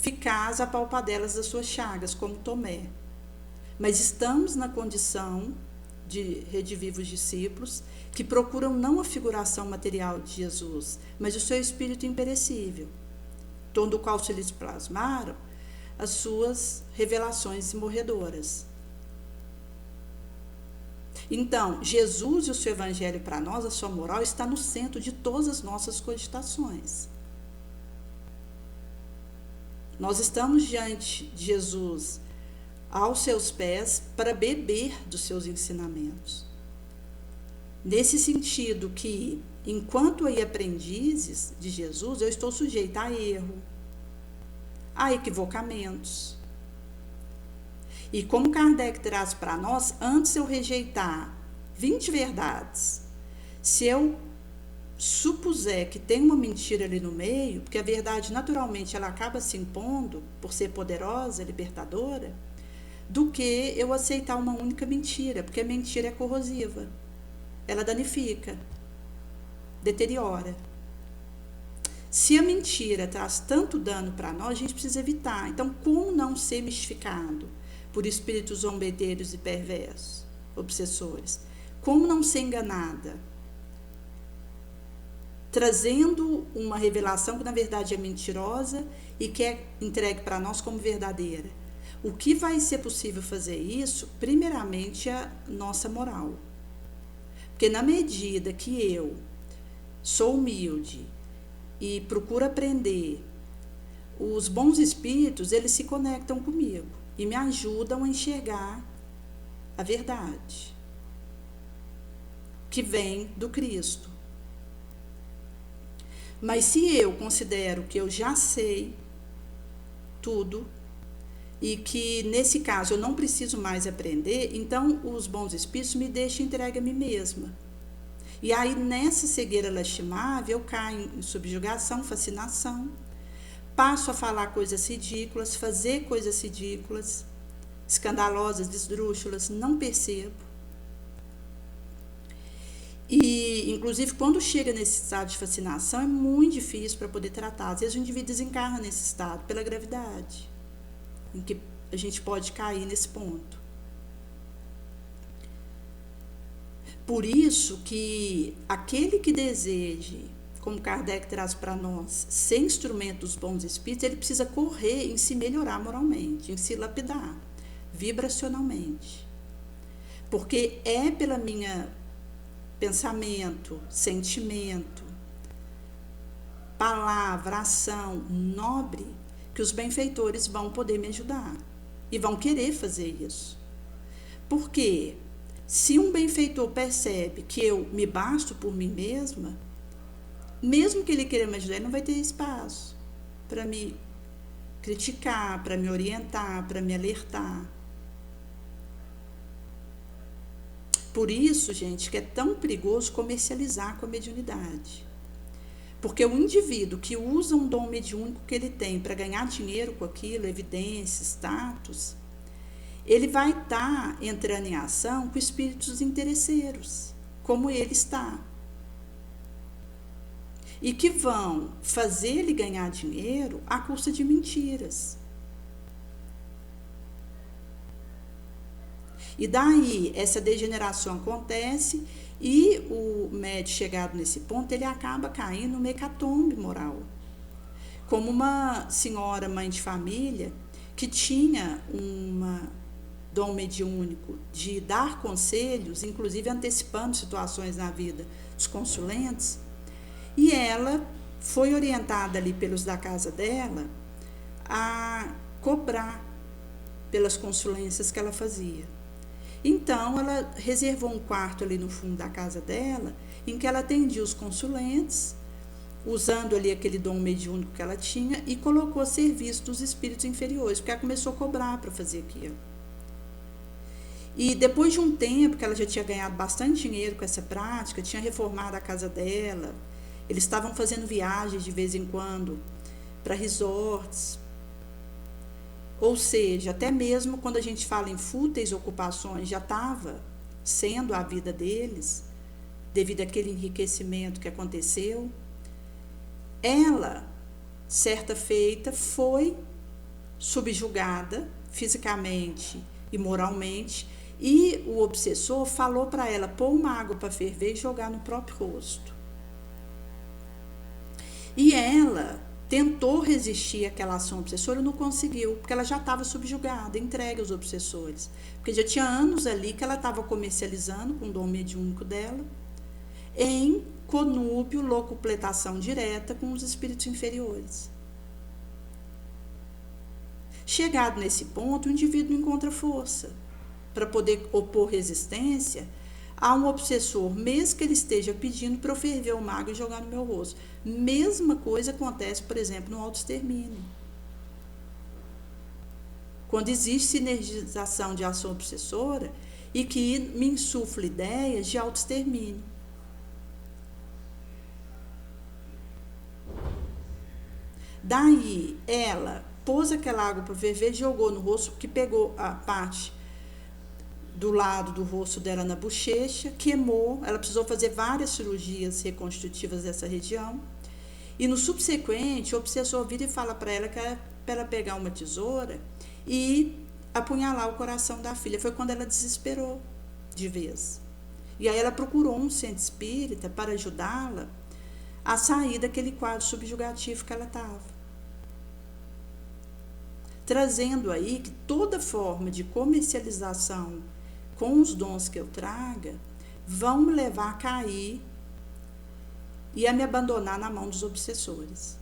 ficar às apalpadelas das suas chagas, como Tomé. Mas estamos na condição de redivivos discípulos que procuram não a figuração material de Jesus, mas o seu espírito imperecível, tom do qual se lhes plasmaram as suas revelações imorredoras. Então, Jesus e o seu evangelho para nós, a sua moral, está no centro de todas as nossas cogitações. Nós estamos diante de Jesus, aos seus pés, para beber dos seus ensinamentos. Nesse sentido que, enquanto aí aprendizes de Jesus, eu estou sujeita a erro, a equivocamentos. E como Kardec traz para nós, antes eu rejeitar 20 verdades, se eu supuser que tem uma mentira ali no meio, porque a verdade naturalmente ela acaba se impondo por ser poderosa, libertadora, do que eu aceitar uma única mentira, porque a mentira é corrosiva, ela danifica, deteriora. Se a mentira traz tanto dano para nós, a gente precisa evitar. Então, como não ser mistificado por espíritos zombeteiros e perversos, obsessores? Como não ser enganada? Trazendo uma revelação que na verdade é mentirosa e que é entregue para nós como verdadeira. O que vai ser possível fazer isso? Primeiramente, a nossa moral. Porque na medida que eu sou humilde e procuro aprender, os bons espíritos, eles se conectam comigo e me ajudam a enxergar a verdade que vem do Cristo. Mas se eu considero que eu já sei tudo e que nesse caso eu não preciso mais aprender, então os bons espíritos me deixam entregue a mim mesma. E aí nessa cegueira lastimável eu caio em subjugação, fascinação, passo a falar coisas ridículas, fazer coisas ridículas, escandalosas, esdrúxulas, não percebo. E, inclusive, quando chega nesse estado de fascinação, é muito difícil para poder tratar. Às vezes o indivíduo desencarna nesse estado, pela gravidade, em que a gente pode cair nesse ponto. Por isso que aquele que deseje, como Kardec traz para nós, ser instrumento dos bons espíritos, ele precisa correr em se melhorar moralmente, em se lapidar, vibracionalmente. Porque é pela minha pensamento, sentimento, palavra, ação nobre, que os benfeitores vão poder me ajudar e vão querer fazer isso. Porque se um benfeitor percebe que eu me basto por mim mesma, mesmo que ele queira me ajudar, ele não vai ter espaço para me criticar, para me orientar, para me alertar. Por isso, gente, que é tão perigoso comercializar com a mediunidade. Porque o indivíduo que usa um dom mediúnico que ele tem para ganhar dinheiro com aquilo, evidência, status, ele vai estar entrando em ação com espíritos interesseiros, como ele está. E que vão fazer ele ganhar dinheiro à custa de mentiras. E daí essa degeneração acontece e o médium chegado nesse ponto, ele acaba caindo numa hecatombe moral. Como uma senhora mãe de família que tinha dom mediúnico de dar conselhos, inclusive antecipando situações na vida dos consulentes, e ela foi orientada ali pelos da casa dela a cobrar pelas consulências que ela fazia. Então, ela reservou um quarto ali no fundo da casa dela, em que ela atendia os consulentes, usando ali aquele dom mediúnico que ela tinha, e colocou a serviço dos espíritos inferiores, porque ela começou a cobrar para fazer aquilo. E depois de um tempo que ela já tinha ganhado bastante dinheiro com essa prática, tinha reformado a casa dela, eles estavam fazendo viagens de vez em quando para resorts. Ou seja, até mesmo quando a gente fala em fúteis ocupações, já estava sendo a vida deles, devido àquele enriquecimento que aconteceu. Ela, certa feita, foi subjugada fisicamente e moralmente, e o obsessor falou para ela pôr uma água para ferver e jogar no próprio rosto. E ela tentou resistir àquela ação obsessora, não conseguiu, porque ela já estava subjugada, entregue aos obsessores. Porque já tinha anos ali que ela estava comercializando com o dom mediúnico dela, em conúbio, locupletação direta com os espíritos inferiores. Chegado nesse ponto, o indivíduo encontra força para poder opor resistência a um obsessor, mesmo que ele esteja pedindo para eu ferver uma água e jogar no meu rosto. Mesma coisa acontece, por exemplo, no autoextermínio. Quando existe sinergização de ação obsessora e que me insufla ideias de autoextermínio. Daí, ela pôs aquela água para ferver, jogou no rosto, que pegou a parte do lado do rosto dela na bochecha, queimou, ela precisou fazer várias cirurgias reconstrutivas dessa região, e no subsequente, o obsessor vira e fala para ela que era para ela pegar uma tesoura e apunhalar o coração da filha. Foi quando ela desesperou de vez. E aí ela procurou um centro espírita para ajudá-la a sair daquele quadro subjugativo que ela estava. Trazendo aí que toda forma de comercialização com os dons que eu traga vão me levar a cair e a me abandonar na mão dos obsessores.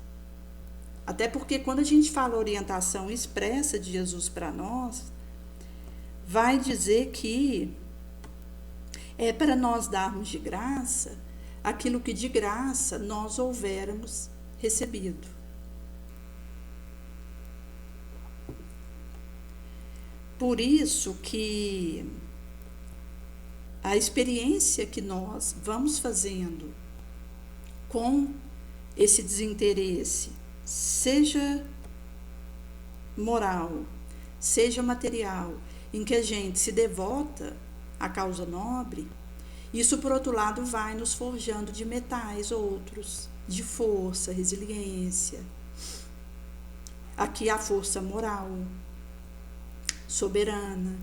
Até porque quando a gente fala orientação expressa de Jesus para nós, vai dizer que é para nós darmos de graça aquilo que de graça nós houvermos recebido. Por isso que a experiência que nós vamos fazendo com esse desinteresse, seja moral, seja material, em que a gente se devota à causa nobre, isso, por outro lado, vai nos forjando de metais outros, de força, resiliência. Aqui a força moral, soberana.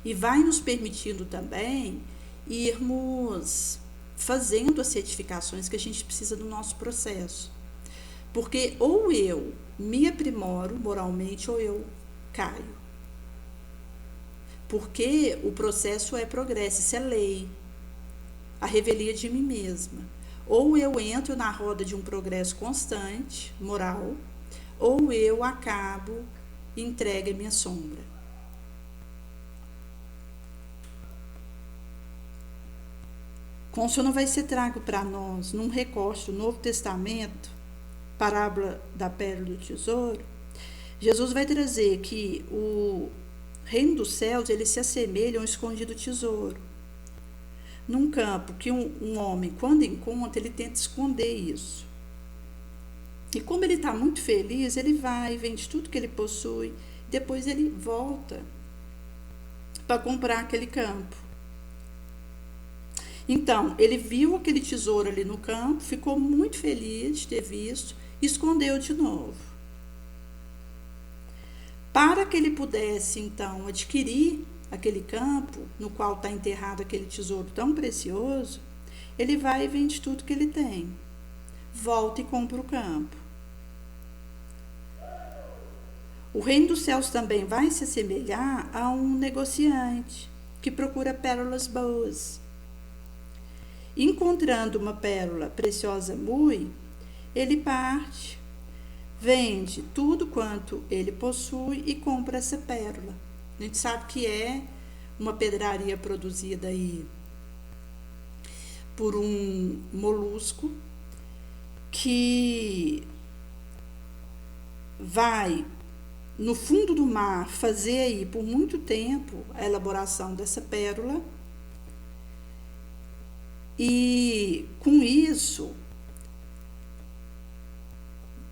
E vai nos permitindo também irmos fazendo as certificações que a gente precisa do nosso processo. Porque ou eu me aprimoro moralmente ou eu caio. Porque o processo é progresso, isso é lei. A revelia de mim mesma. Ou eu entro na roda de um progresso constante, moral, ou eu acabo entregue à minha sombra. Consono vai ser trago para nós, num recorte do Novo Testamento, parábola da pérola do tesouro, Jesus vai trazer que o reino dos céus, ele se assemelha a um escondido tesouro. Num campo que um homem, quando encontra, ele tenta esconder isso. E como ele está muito feliz, ele vai, vende tudo que ele possui, depois ele volta para comprar aquele campo. Então, ele viu aquele tesouro ali no campo, ficou muito feliz de ter visto, e escondeu de novo. Para que ele pudesse, então, adquirir aquele campo, no qual está enterrado aquele tesouro tão precioso, ele vai e vende tudo que ele tem. Volta e compra o campo. O reino dos céus também vai se assemelhar a um negociante que procura pérolas boas. Encontrando uma pérola preciosa muito, ele parte, vende tudo quanto ele possui e compra essa pérola. A gente sabe que é uma pedraria produzida aí por um molusco que vai no fundo do mar fazer aí por muito tempo a elaboração dessa pérola, e com isso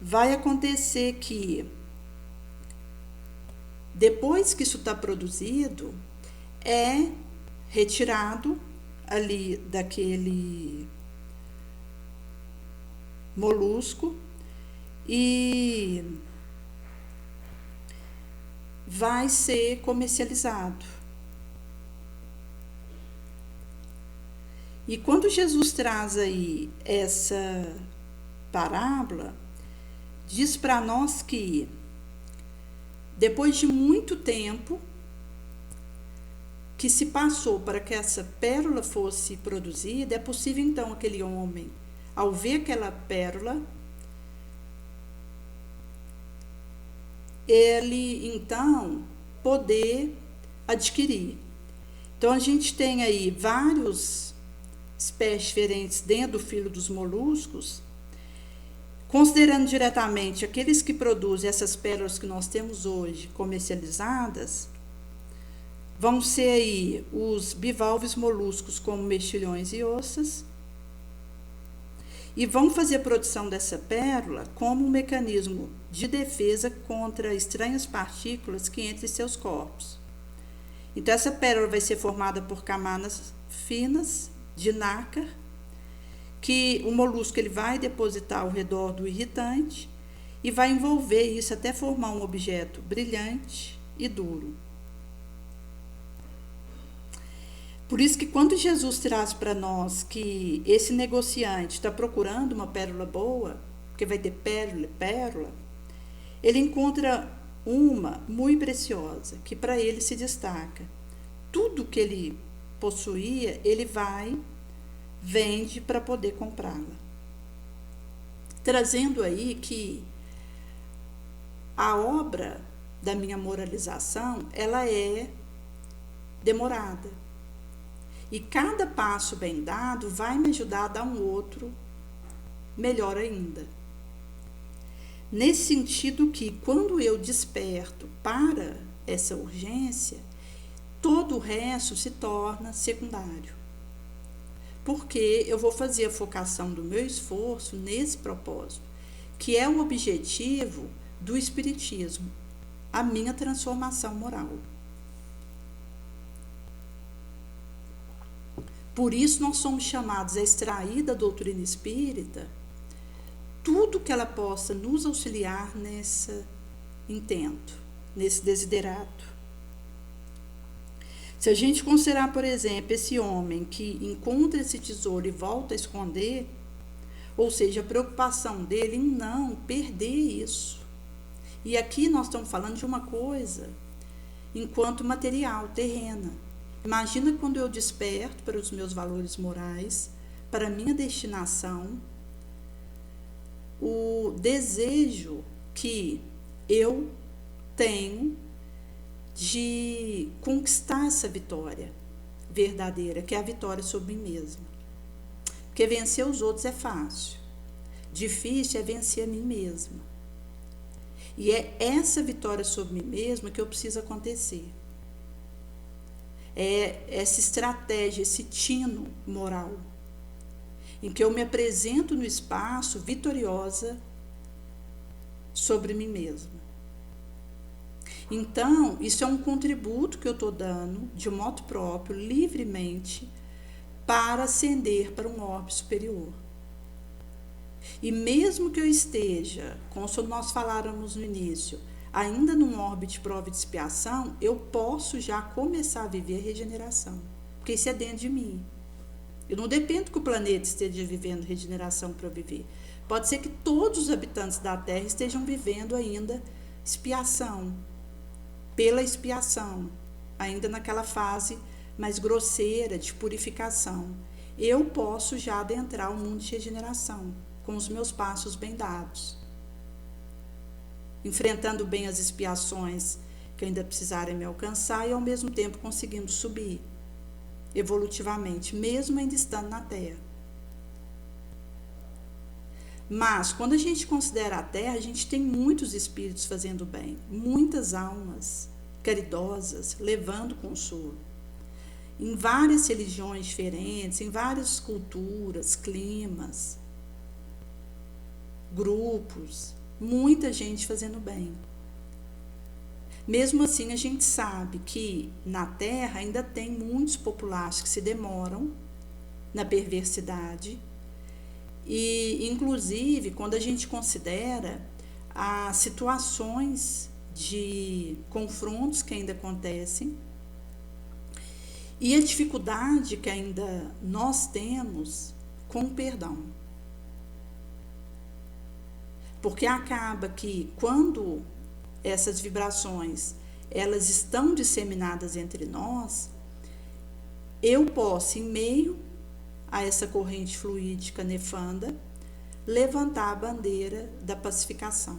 vai acontecer que depois que isso está produzido, é retirado ali daquele molusco e vai ser comercializado. E quando Jesus traz aí essa parábola, diz para nós que depois de muito tempo que se passou para que essa pérola fosse produzida, é possível então aquele homem, ao ver aquela pérola, ele então poder adquirir. Então a gente tem aí vários espécies diferentes dentro do filo dos moluscos, considerando diretamente aqueles que produzem essas pérolas que nós temos hoje comercializadas, vão ser aí os bivalves moluscos como mexilhões e ossas, e vão fazer a produção dessa pérola como um mecanismo de defesa contra estranhas partículas que entram em seus corpos. Então essa pérola vai ser formada por camadas finas de nácar, que o molusco ele vai depositar ao redor do irritante e vai envolver isso até formar um objeto brilhante e duro. Por isso que quando Jesus traz para nós que esse negociante está procurando uma pérola boa, porque vai ter pérola e pérola, ele encontra uma muito preciosa, que para ele se destaca. Tudo que ele possuía, ele vai, vende para poder comprá-la. Trazendo aí que a obra da minha moralização, ela é demorada. E cada passo bem dado vai me ajudar a dar um outro melhor ainda. Nesse sentido que, quando eu desperto para essa urgência, todo o resto se torna secundário. Porque eu vou fazer a focação do meu esforço nesse propósito, que é o objetivo do Espiritismo, a minha transformação moral. Por isso nós somos chamados a extrair da doutrina espírita tudo que ela possa nos auxiliar nesse intento, nesse desiderato. Se a gente considerar, por exemplo, esse homem que encontra esse tesouro e volta a esconder, ou seja, a preocupação dele em não perder isso. E aqui nós estamos falando de uma coisa enquanto material, terrena. Imagina quando eu desperto para os meus valores morais, para a minha destinação, o desejo que eu tenho de conquistar essa vitória verdadeira, que é a vitória sobre mim mesma. Porque vencer os outros é fácil. Difícil é vencer a mim mesma. E é essa vitória sobre mim mesma que eu preciso acontecer. É essa estratégia, esse tino moral, em que eu me apresento no espaço vitoriosa sobre mim mesma. Então, isso é um contributo que eu estou dando de modo próprio, livremente, para ascender para um orbe superior. E mesmo que eu esteja, como nós faláramos no início, ainda num orbe de prova e de expiação, eu posso já começar a viver a regeneração, porque isso é dentro de mim. Eu não dependo que o planeta esteja vivendo regeneração para eu viver. Pode ser que todos os habitantes da Terra estejam vivendo ainda expiação, pela expiação, ainda naquela fase mais grosseira de purificação, eu posso já adentrar o mundo de regeneração, com os meus passos bem dados, enfrentando bem as expiações que ainda precisarem me alcançar e ao mesmo tempo conseguindo subir evolutivamente, mesmo ainda estando na Terra. Mas, quando a gente considera a Terra, a gente tem muitos espíritos fazendo bem, muitas almas caridosas levando consolo. Em várias religiões diferentes, em várias culturas, climas, grupos, muita gente fazendo bem. Mesmo assim, a gente sabe que na Terra ainda tem muitos populares que se demoram na perversidade e, inclusive, quando a gente considera as situações de confrontos que ainda acontecem e a dificuldade que ainda nós temos com o perdão. Porque acaba que quando essas vibrações elas estão disseminadas entre nós, eu posso, em meio a essa corrente fluídica nefanda, levantar a bandeira da pacificação,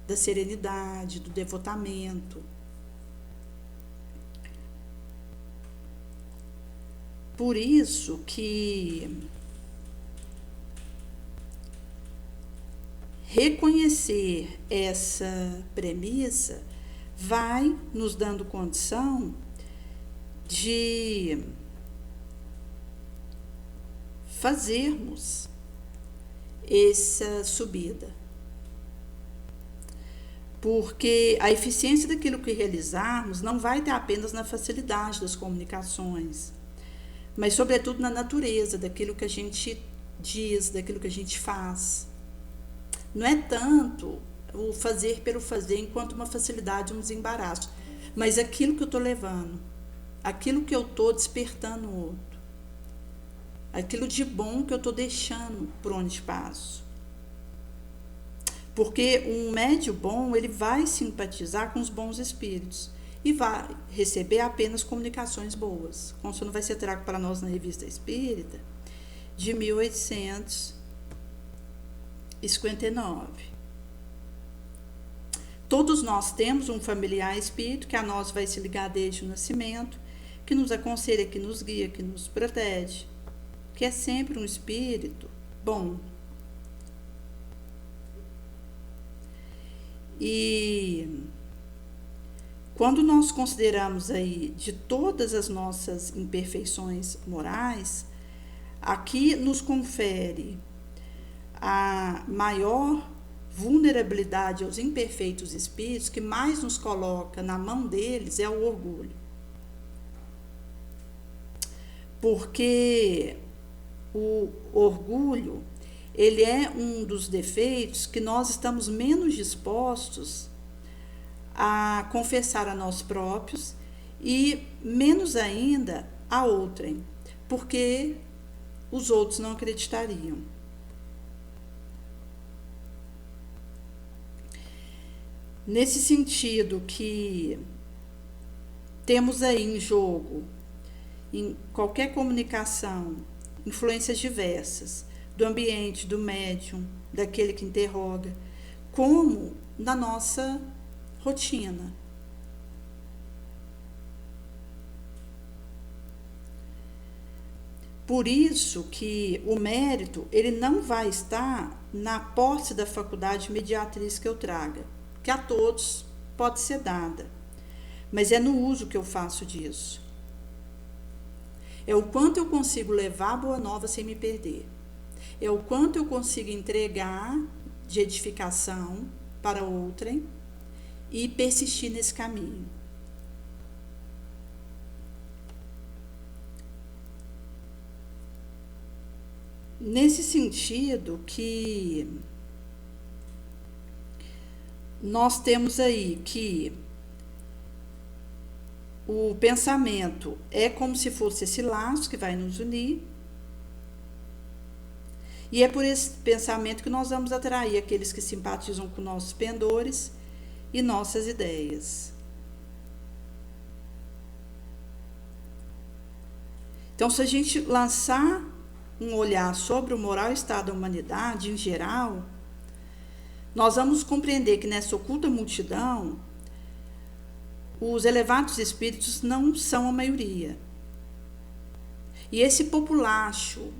da serenidade, do devotamento. Por isso que reconhecer essa premissa vai nos dando condição de fazermos essa subida. Porque a eficiência daquilo que realizarmos não vai ter apenas na facilidade das comunicações, mas sobretudo na natureza daquilo que a gente diz, daquilo que a gente faz. Não é tanto o fazer pelo fazer enquanto uma facilidade, um desembaraço, mas aquilo que eu estou levando, aquilo que eu estou despertando no outro, aquilo de bom que eu estou deixando por onde passo. Porque um médium bom, ele vai simpatizar com os bons espíritos e vai receber apenas comunicações boas. Como isso não vai ser trago para nós na Revista Espírita, de 1859. Todos nós temos um familiar espírito que a nós vai se ligar desde o nascimento, que nos aconselha, que nos guia, que nos protege, que é sempre um espírito bom. E quando nós consideramos aí de todas as nossas imperfeições morais, aqui nos confere a maior vulnerabilidade aos imperfeitos espíritos, que mais nos coloca na mão deles é o orgulho. Porque o orgulho, ele é um dos defeitos que nós estamos menos dispostos a confessar a nós próprios e menos ainda a outrem, porque os outros não acreditariam. Nesse sentido que temos aí em jogo, em qualquer comunicação, influências diversas, do ambiente, do médium, daquele que interroga, como na nossa rotina. Por isso que o mérito, ele não vai estar na posse da faculdade mediatriz que eu traga, que a todos pode ser dada, mas é no uso que eu faço disso. É o quanto eu consigo levar a boa nova sem me perder. É o quanto eu consigo entregar de edificação para outrem e persistir nesse caminho. Nesse sentido que nós temos aí que o pensamento é como se fosse esse laço que vai nos unir, e é por esse pensamento que nós vamos atrair aqueles que simpatizam com nossos pendores e nossas ideias. Então, se a gente lançar um olhar sobre o moral estado da humanidade em geral, nós vamos compreender que nessa oculta multidão, os elevados espíritos não são a maioria. E esse populacho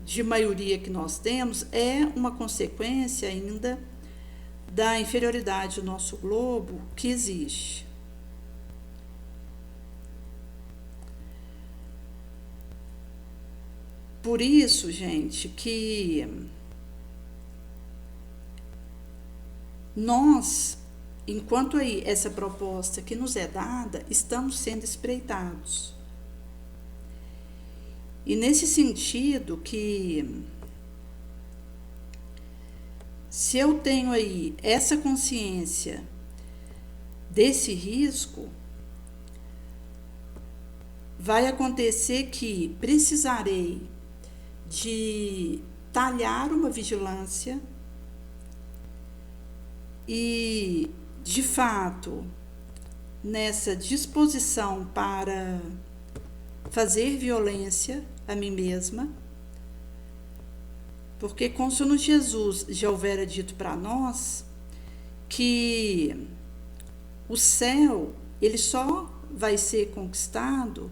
de maioria que nós temos é uma consequência ainda da inferioridade do nosso globo que existe. Por isso, gente, que nós, enquanto aí essa proposta que nos é dada, estamos sendo espreitados. E nesse sentido que, se eu tenho aí essa consciência desse risco, vai acontecer que precisarei de talhar uma vigilância e, de fato, nessa disposição para fazer violência a mim mesma, porque consoante Jesus já houvera dito para nós que o céu ele só vai ser conquistado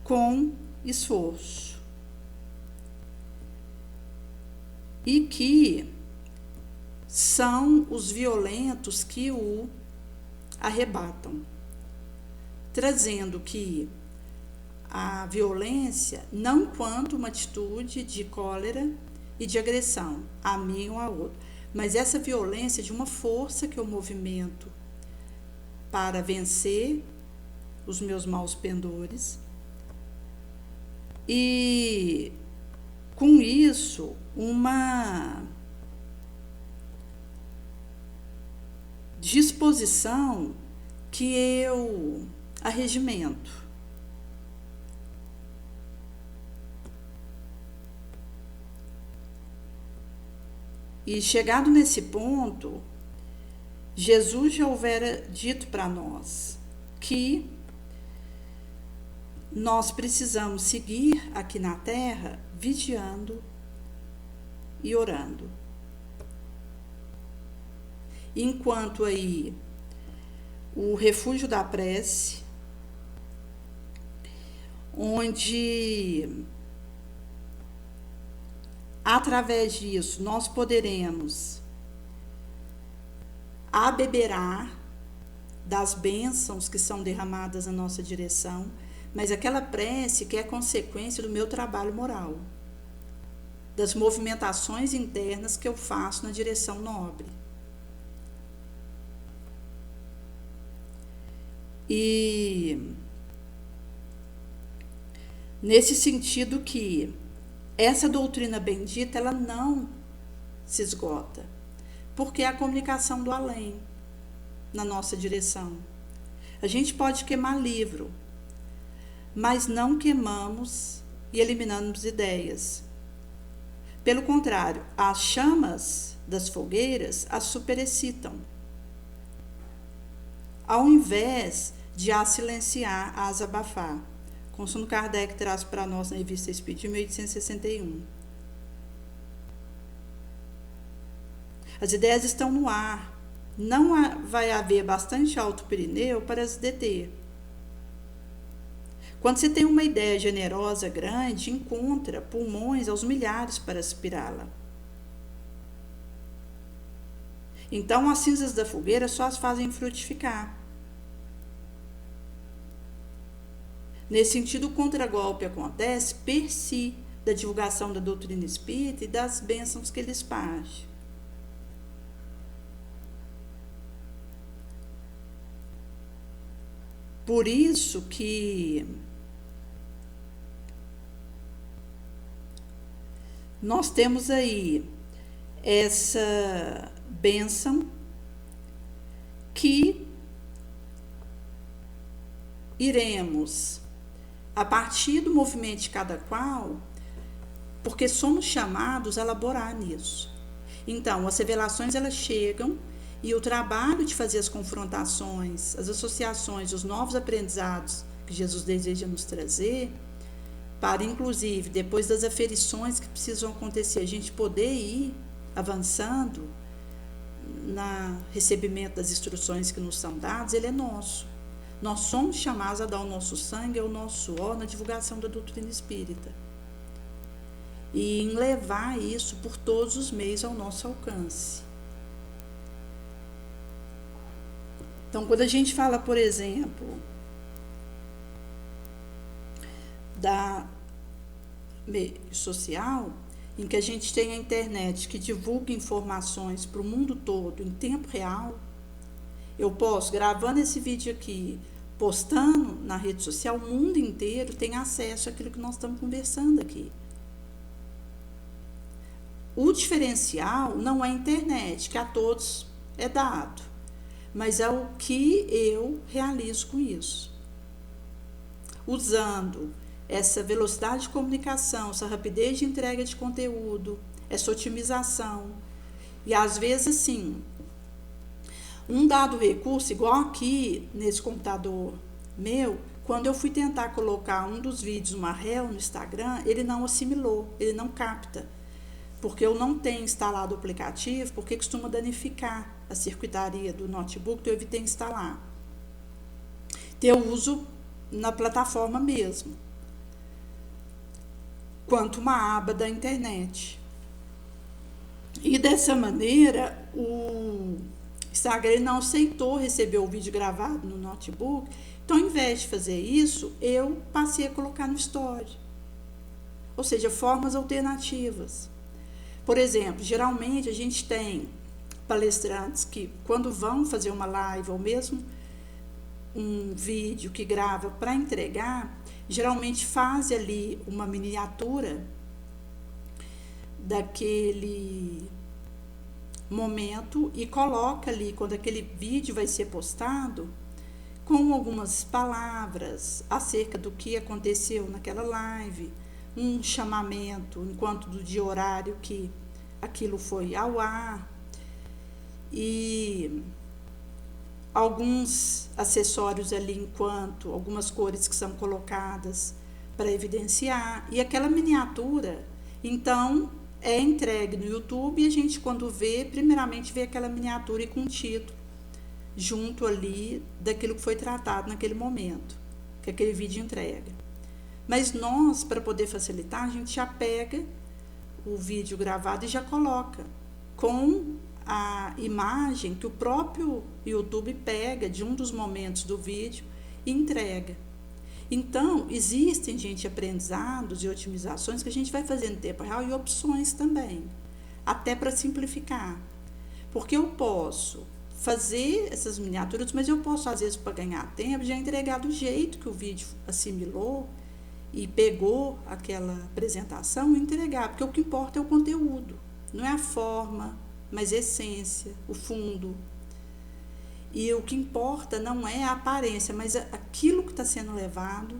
com esforço. E que são os violentos que o arrebatam, trazendo que a violência não quanto uma atitude de cólera e de agressão a mim ou a outro, mas essa violência de uma força que eu movimento para vencer os meus maus pendores e com isso uma disposição que eu arregimento. E chegado nesse ponto, Jesus já houvera dito para nós que nós precisamos seguir aqui na Terra vigiando e orando. Enquanto aí o refúgio da prece, onde através disso nós poderemos abeberar das bênçãos que são derramadas na nossa direção, mas aquela prece que é consequência do meu trabalho moral, das movimentações internas que eu faço na direção nobre. E nesse sentido que essa doutrina bendita, ela não se esgota, porque é a comunicação do além na nossa direção. A gente pode queimar livro, mas não queimamos e eliminamos ideias. Pelo contrário, as chamas das fogueiras as superexcitam, ao invés de as silenciar, as abafar. Conforme Kardec traz para nós na Revista Espírita de 1861. As ideias estão no ar. Não vai haver bastante Alto Pirineu para as deter. Quando você tem uma ideia generosa, grande, encontra pulmões aos milhares para aspirá-la. Então, as cinzas da fogueira só as fazem frutificar. Nesse sentido, o contragolpe acontece per si, da divulgação da doutrina espírita e das bênçãos que ele esparge. Por isso que nós temos aí essa bênção que iremos, a partir do movimento de cada qual, porque somos chamados a elaborar nisso. Então, as revelações elas chegam E o trabalho de fazer as confrontações, as associações, os novos aprendizados que Jesus deseja nos trazer, para inclusive, depois das aferições que precisam acontecer, a gente poder ir avançando no recebimento das instruções que nos são dadas, ele é nosso. Nós somos chamados a dar o nosso sangue, o nosso suor na divulgação da doutrina espírita. E em levar isso por todos os meios ao nosso alcance. Então, quando a gente fala, por exemplo, da meio social, em que a gente tem a internet que divulga informações para o mundo todo em tempo real, eu posso, gravando esse vídeo aqui, postando na rede social, o mundo inteiro tem acesso àquilo que nós estamos conversando aqui. O diferencial não é a internet, que a todos é dado, mas é o que eu realizo com isso. Usando essa velocidade de comunicação, essa rapidez de entrega de conteúdo, essa otimização. E às vezes, assim, um dado recurso, igual aqui nesse computador meu, quando eu fui tentar colocar um dos vídeos, uma réu no Instagram, ele não assimilou, ele não capta. Porque eu não tenho instalado o aplicativo, porque costuma danificar a circuitaria do notebook, então eu evitei instalar. Então eu uso na plataforma mesmo, quanto uma aba da internet. E dessa maneira, o Instagram não aceitou receber o vídeo gravado no notebook, então ao invés de fazer isso, eu passei a colocar no Story. Ou seja, formas alternativas. Por exemplo, geralmente a gente tem palestrantes que, quando vão fazer uma live ou mesmo um vídeo que grava para entregar, geralmente faz ali uma miniatura daquele momento e coloca ali, quando aquele vídeo vai ser postado, com algumas palavras acerca do que aconteceu naquela live, um chamamento enquanto de horário que aquilo foi ao ar, e alguns acessórios ali enquanto, algumas cores que são colocadas para evidenciar, e aquela miniatura, então, é entregue no YouTube e a gente, quando vê, primeiramente vê aquela miniatura e com um título junto ali daquilo que foi tratado naquele momento, que aquele vídeo entrega. Mas nós, para poder facilitar, a gente já pega o vídeo gravado e já coloca com a imagem que o próprio YouTube pega de um dos momentos do vídeo e entrega. Então, existem, gente, aprendizados e otimizações que a gente vai fazer em tempo real e opções também, até para simplificar. Porque eu posso fazer essas miniaturas, mas eu posso, às vezes, para ganhar tempo, já entregar do jeito que o vídeo assimilou e pegou aquela apresentação e entregar, porque o que importa é o conteúdo, não é a forma, mas a essência, o fundo. E o que importa não é a aparência, mas aquilo que está sendo levado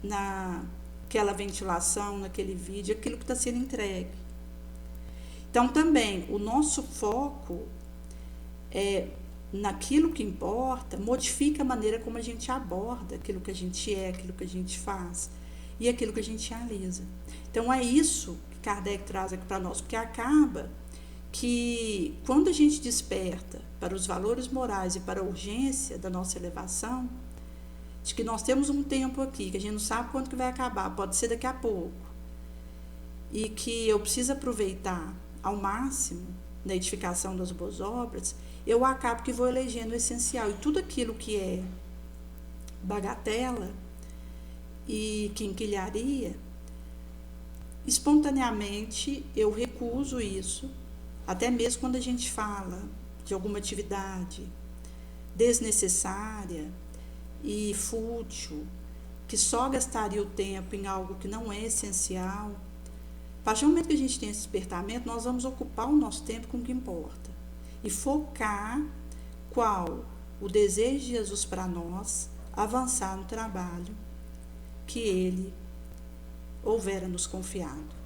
naquela ventilação, naquele vídeo, aquilo que está sendo entregue. Então, também, o nosso foco é naquilo que importa, modifica a maneira como a gente aborda aquilo que a gente é, aquilo que a gente faz e aquilo que a gente realiza. Então, é isso que Kardec traz aqui para nós, porque acaba que quando a gente desperta para os valores morais e para a urgência da nossa elevação, de que nós temos um tempo aqui, que a gente não sabe quando que vai acabar, pode ser daqui a pouco, e que eu preciso aproveitar ao máximo na edificação das boas obras, eu acabo que vou elegendo o essencial, e tudo aquilo que é bagatela e quinquilharia, espontaneamente eu recuso isso, até mesmo quando a gente fala de alguma atividade desnecessária e fútil, que só gastaria o tempo em algo que não é essencial. A partir do momento que a gente tem esse despertamento, nós vamos ocupar o nosso tempo com o que importa e focar qual o desejo de Jesus para nós, avançar no trabalho que Ele houvera nos confiado.